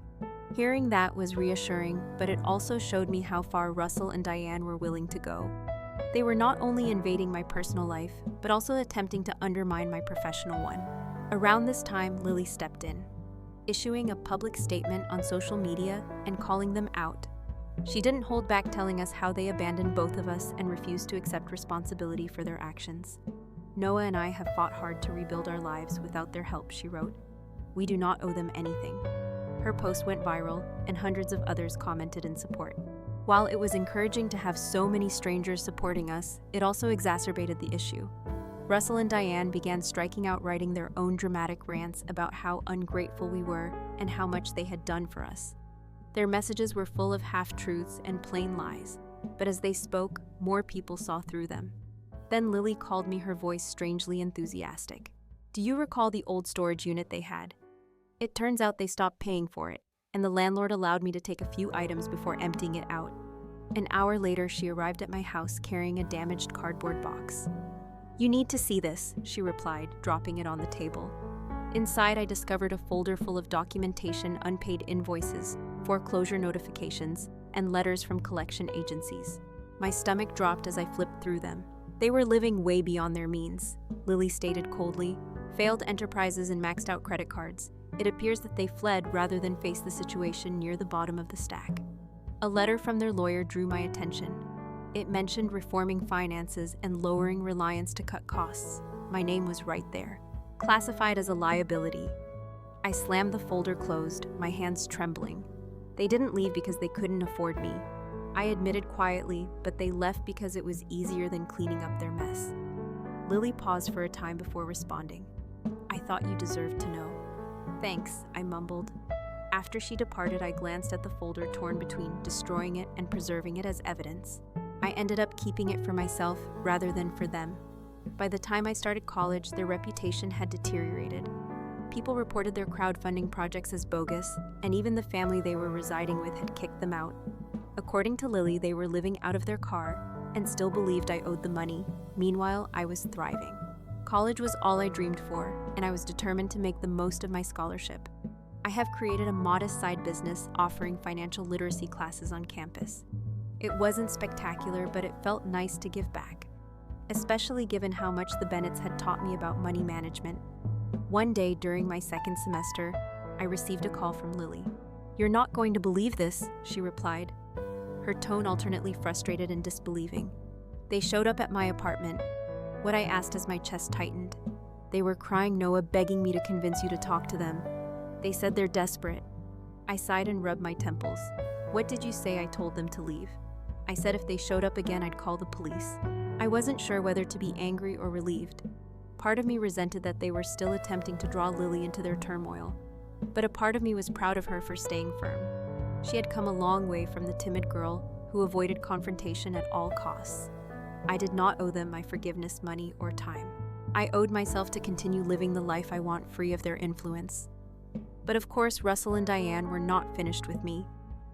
Hearing that was reassuring, but it also showed me how far Russell and Diane were willing to go. They were not only invading my personal life, but also attempting to undermine my professional one. Around this time, Lily stepped in, issuing a public statement on social media and calling them out. She didn't hold back telling us how they abandoned both of us and refused to accept responsibility for their actions. Noah and I have fought hard to rebuild our lives without their help, she wrote. We do not owe them anything. Her post went viral, and hundreds of others commented in support. While it was encouraging to have so many strangers supporting us, it also exacerbated the issue. Russell and Diane began striking out, writing their own dramatic rants about how ungrateful we were and how much they had done for us. Their messages were full of half-truths and plain lies, but as they spoke, more people saw through them. Then Lily called me, her voice strangely enthusiastic. Do you recall the old storage unit they had? It turns out they stopped paying for it, and the landlord allowed me to take a few items before emptying it out. An hour later, she arrived at my house carrying a damaged cardboard box. You need to see this, she replied, dropping it on the table. Inside, I discovered a folder full of documentation, unpaid invoices, foreclosure notifications, and letters from collection agencies. My stomach dropped as I flipped through them. They were living way beyond their means, Lily stated coldly. Failed enterprises and maxed out credit cards. It appears that they fled rather than face the situation near the bottom of the stack. A letter from their lawyer drew my attention. It mentioned reforming finances and lowering reliance to cut costs. My name was right there, classified as a liability. I slammed the folder closed, my hands trembling. They didn't leave because they couldn't afford me. I admitted quietly, but they left because it was easier than cleaning up their mess. Lily paused for a time before responding. I thought you deserved to know. Thanks, I mumbled. After she departed, I glanced at the folder, torn between destroying it and preserving it as evidence. I ended up keeping it for myself rather than for them. By the time I started college, their reputation had deteriorated. People reported their crowdfunding projects as bogus, and even the family they were residing with had kicked them out. According to Lily, they were living out of their car and still believed I owed the money. Meanwhile, I was thriving. College was all I dreamed for, and I was determined to make the most of my scholarship. I have created a modest side business offering financial literacy classes on campus. It wasn't spectacular, but it felt nice to give back, especially given how much the Bennetts had taught me about money management. One day during my second semester, I received a call from Lily. You're not going to believe this, she replied, her tone alternately frustrated and disbelieving. They showed up at my apartment. What I asked as my chest tightened. They were crying, Noah, begging me to convince you to talk to them. They said they're desperate. I sighed and rubbed my temples. What did you say? I told them to leave. I said if they showed up again, I'd call the police. I wasn't sure whether to be angry or relieved. Part of me resented that they were still attempting to draw Lily into their turmoil, but a part of me was proud of her for staying firm. She had come a long way from the timid girl who avoided confrontation at all costs. I did not owe them my forgiveness, money, or time. I owed myself to continue living the life I want, free of their influence. But of course, Russell and Diane were not finished with me.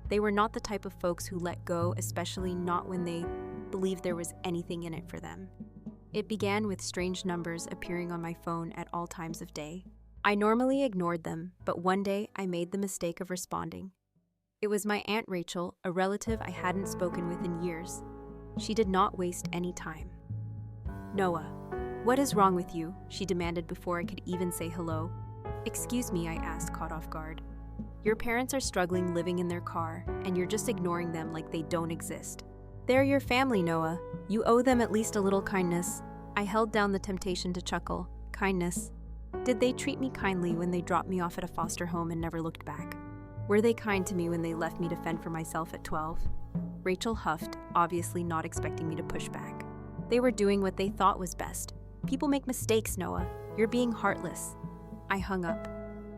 They were not the type of folks who let go, especially not when they believed there was anything in it for them. It began with strange numbers appearing on my phone at all times of day. I normally ignored them, but one day I made the mistake of responding. It was my Aunt Rachel, a relative I hadn't spoken with in years. She did not waste any time. Noah, what is wrong with you? She demanded before I could even say hello. Excuse me, I asked, caught off guard. Your parents are struggling living in their car, and you're just ignoring them like they don't exist. They're your family, Noah. You owe them at least a little kindness. I held down the temptation to chuckle. Kindness. Did they treat me kindly when they dropped me off at a foster home and never looked back? Were they kind to me when they left me to fend for myself at 12? Rachel huffed, obviously not expecting me to push back. They were doing what they thought was best. People make mistakes, Noah. You're being heartless. I hung up.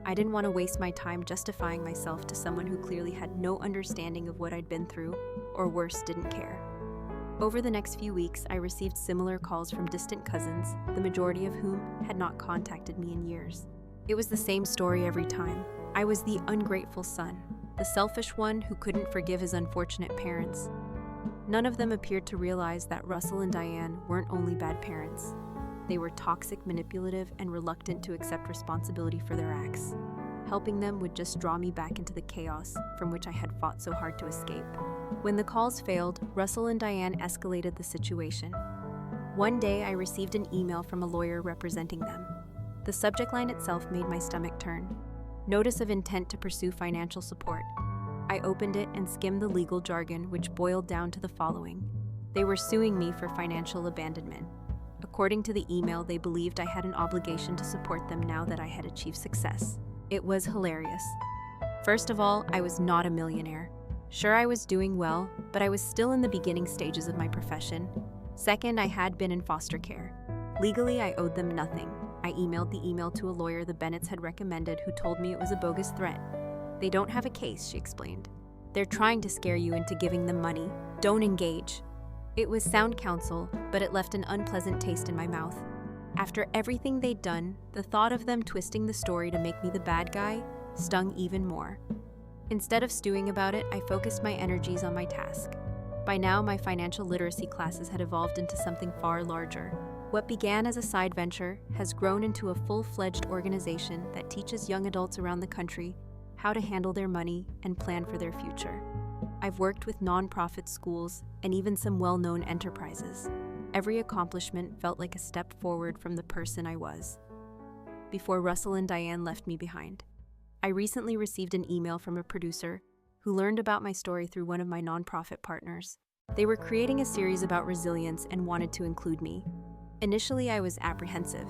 I didn't want to waste my time justifying myself to someone who clearly had no understanding of what I'd been through, or worse, didn't care. Over the next few weeks, I received similar calls from distant cousins, the majority of whom had not contacted me in years. It was the same story every time. I was the ungrateful son, the selfish one who couldn't forgive his unfortunate parents. None of them appeared to realize that Russell and Diane weren't only bad parents. They were toxic, manipulative, and reluctant to accept responsibility for their acts. Helping them would just draw me back into the chaos from which I had fought so hard to escape. When the calls failed, Russell and Diane escalated the situation. One day, I received an email from a lawyer representing them. The subject line itself made my stomach turn. Notice of intent to pursue financial support. I I opened it and skimmed the legal jargon, which boiled down to the following. They were suing me for financial abandonment. According to the email, they believed I had an obligation to support them now that I had achieved success. It was hilarious. First of all, I was not a millionaire. Sure, I was doing well, but I was still in the beginning stages of my profession. Second, I had been in foster care. Legally, I owed them nothing. I emailed the email to a lawyer the Bennetts had recommended, who told me it was a bogus threat. They don't have a case, she explained. They're trying to scare you into giving them money. Don't engage. It was sound counsel, but it left an unpleasant taste in my mouth. After everything they'd done, the thought of them twisting the story to make me the bad guy stung even more. Instead of stewing about it, I focused my energies on my task. By now, my financial literacy classes had evolved into something far larger. What began as a side venture has grown into a full-fledged organization that teaches young adults around the country how to handle their money and plan for their future. I've worked with nonprofit schools and even some well-known enterprises. Every accomplishment felt like a step forward from the person I was before Russell and Diane left me behind. I recently received an email from a producer who learned about my story through one of my nonprofit partners. They were creating a series about resilience and wanted to include me. Initially, I was apprehensive.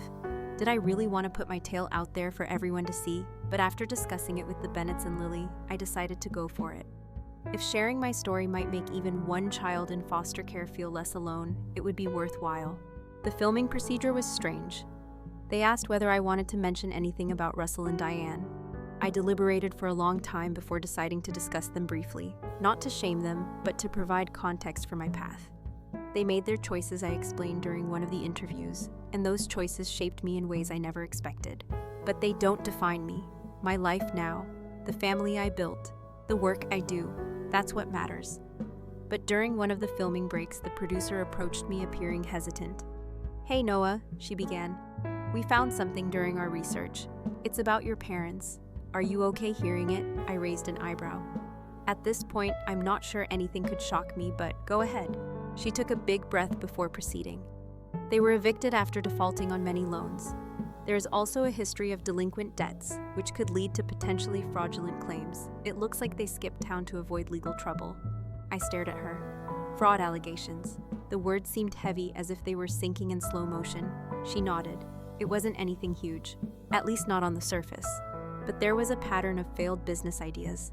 Did I really want to put my tale out there for everyone to see? But after discussing it with the Bennetts and Lily, I decided to go for it. If sharing my story might make even one child in foster care feel less alone, it would be worthwhile. The filming procedure was strange. They asked whether I wanted to mention anything about Russell and Diane. I deliberated for a long time before deciding to discuss them briefly, not to shame them, but to provide context for my path. They made their choices, I explained during one of the interviews, and those choices shaped me in ways I never expected. But they don't define me. My life now, the family I built, the work I do, that's what matters. But during one of the filming breaks, the producer approached me appearing hesitant. "Hey Noah," she began. "We found something during our research. It's about your parents. Are you okay hearing it?" I raised an eyebrow. At this point, I'm not sure anything could shock me, but go ahead. She took a big breath before proceeding. They were evicted after defaulting on many loans. There is also a history of delinquent debts, which could lead to potentially fraudulent claims. It looks like they skipped town to avoid legal trouble. I stared at her. Fraud allegations. The words seemed heavy, as if they were sinking in slow motion. She nodded. It wasn't anything huge, at least not on the surface. But there was a pattern of failed business ideas,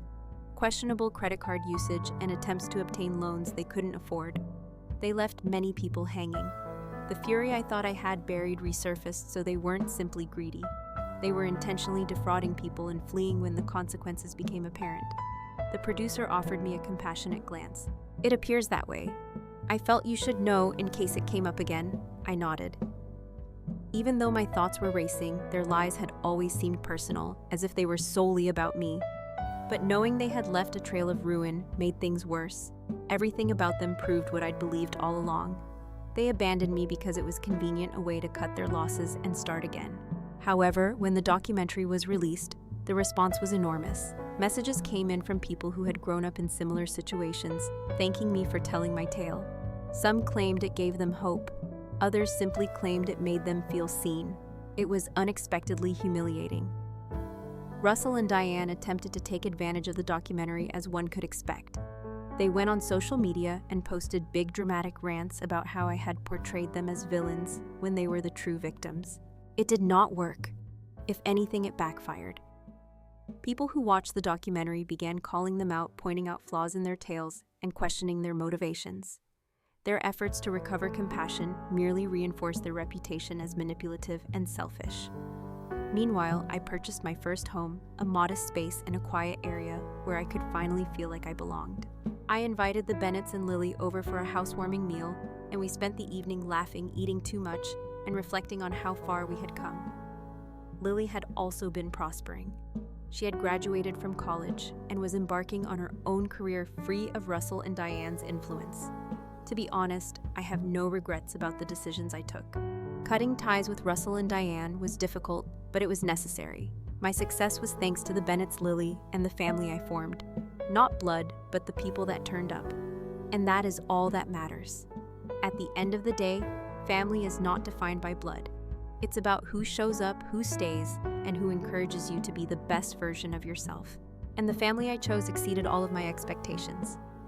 questionable credit card usage, and attempts to obtain loans they couldn't afford. They left many people hanging. The fury I thought I had buried resurfaced, so they weren't simply greedy. They were intentionally defrauding people and fleeing when the consequences became apparent. The producer offered me a compassionate glance. "It appears that way. I felt you should know in case it came up again." I nodded. Even though my thoughts were racing, their lies had always seemed personal, as if they were solely about me. But knowing they had left a trail of ruin made things worse. Everything about them proved what I'd believed all along. They abandoned me because it was convenient a way to cut their losses and start again. However, when the documentary was released, the response was enormous. Messages came in from people who had grown up in similar situations, thanking me for telling my tale. Some claimed it gave them hope. Others simply claimed it made them feel seen. It was unexpectedly humiliating. Russell and Diane attempted to take advantage of the documentary, as one could expect. They went on social media and posted big dramatic rants about how I had portrayed them as villains when they were the true victims. It did not work. If anything, it backfired. People who watched the documentary began calling them out, pointing out flaws in their tales, and questioning their motivations. Their efforts to recover compassion merely reinforced their reputation as manipulative and selfish. Meanwhile, I purchased my first home, a modest space in a quiet area where I could finally feel like I belonged. I invited the Bennetts and Lily over for a housewarming meal, and we spent the evening laughing, eating too much, and reflecting on how far we had come. Lily had also been prospering. She had graduated from college and was embarking on her own career free of Russell and Diane's influence. To be honest, I have no regrets about the decisions I took. Cutting ties with Russell and Diane was difficult, but it was necessary. My success was thanks to the Bennetts, Lily, and the family I formed. Not blood, but the people that turned up. And that is all that matters. At the end of the day, family is not defined by blood. It's about who shows up, who stays, and who encourages you to be the best version of yourself. and the family I chose exceeded all of my expectations.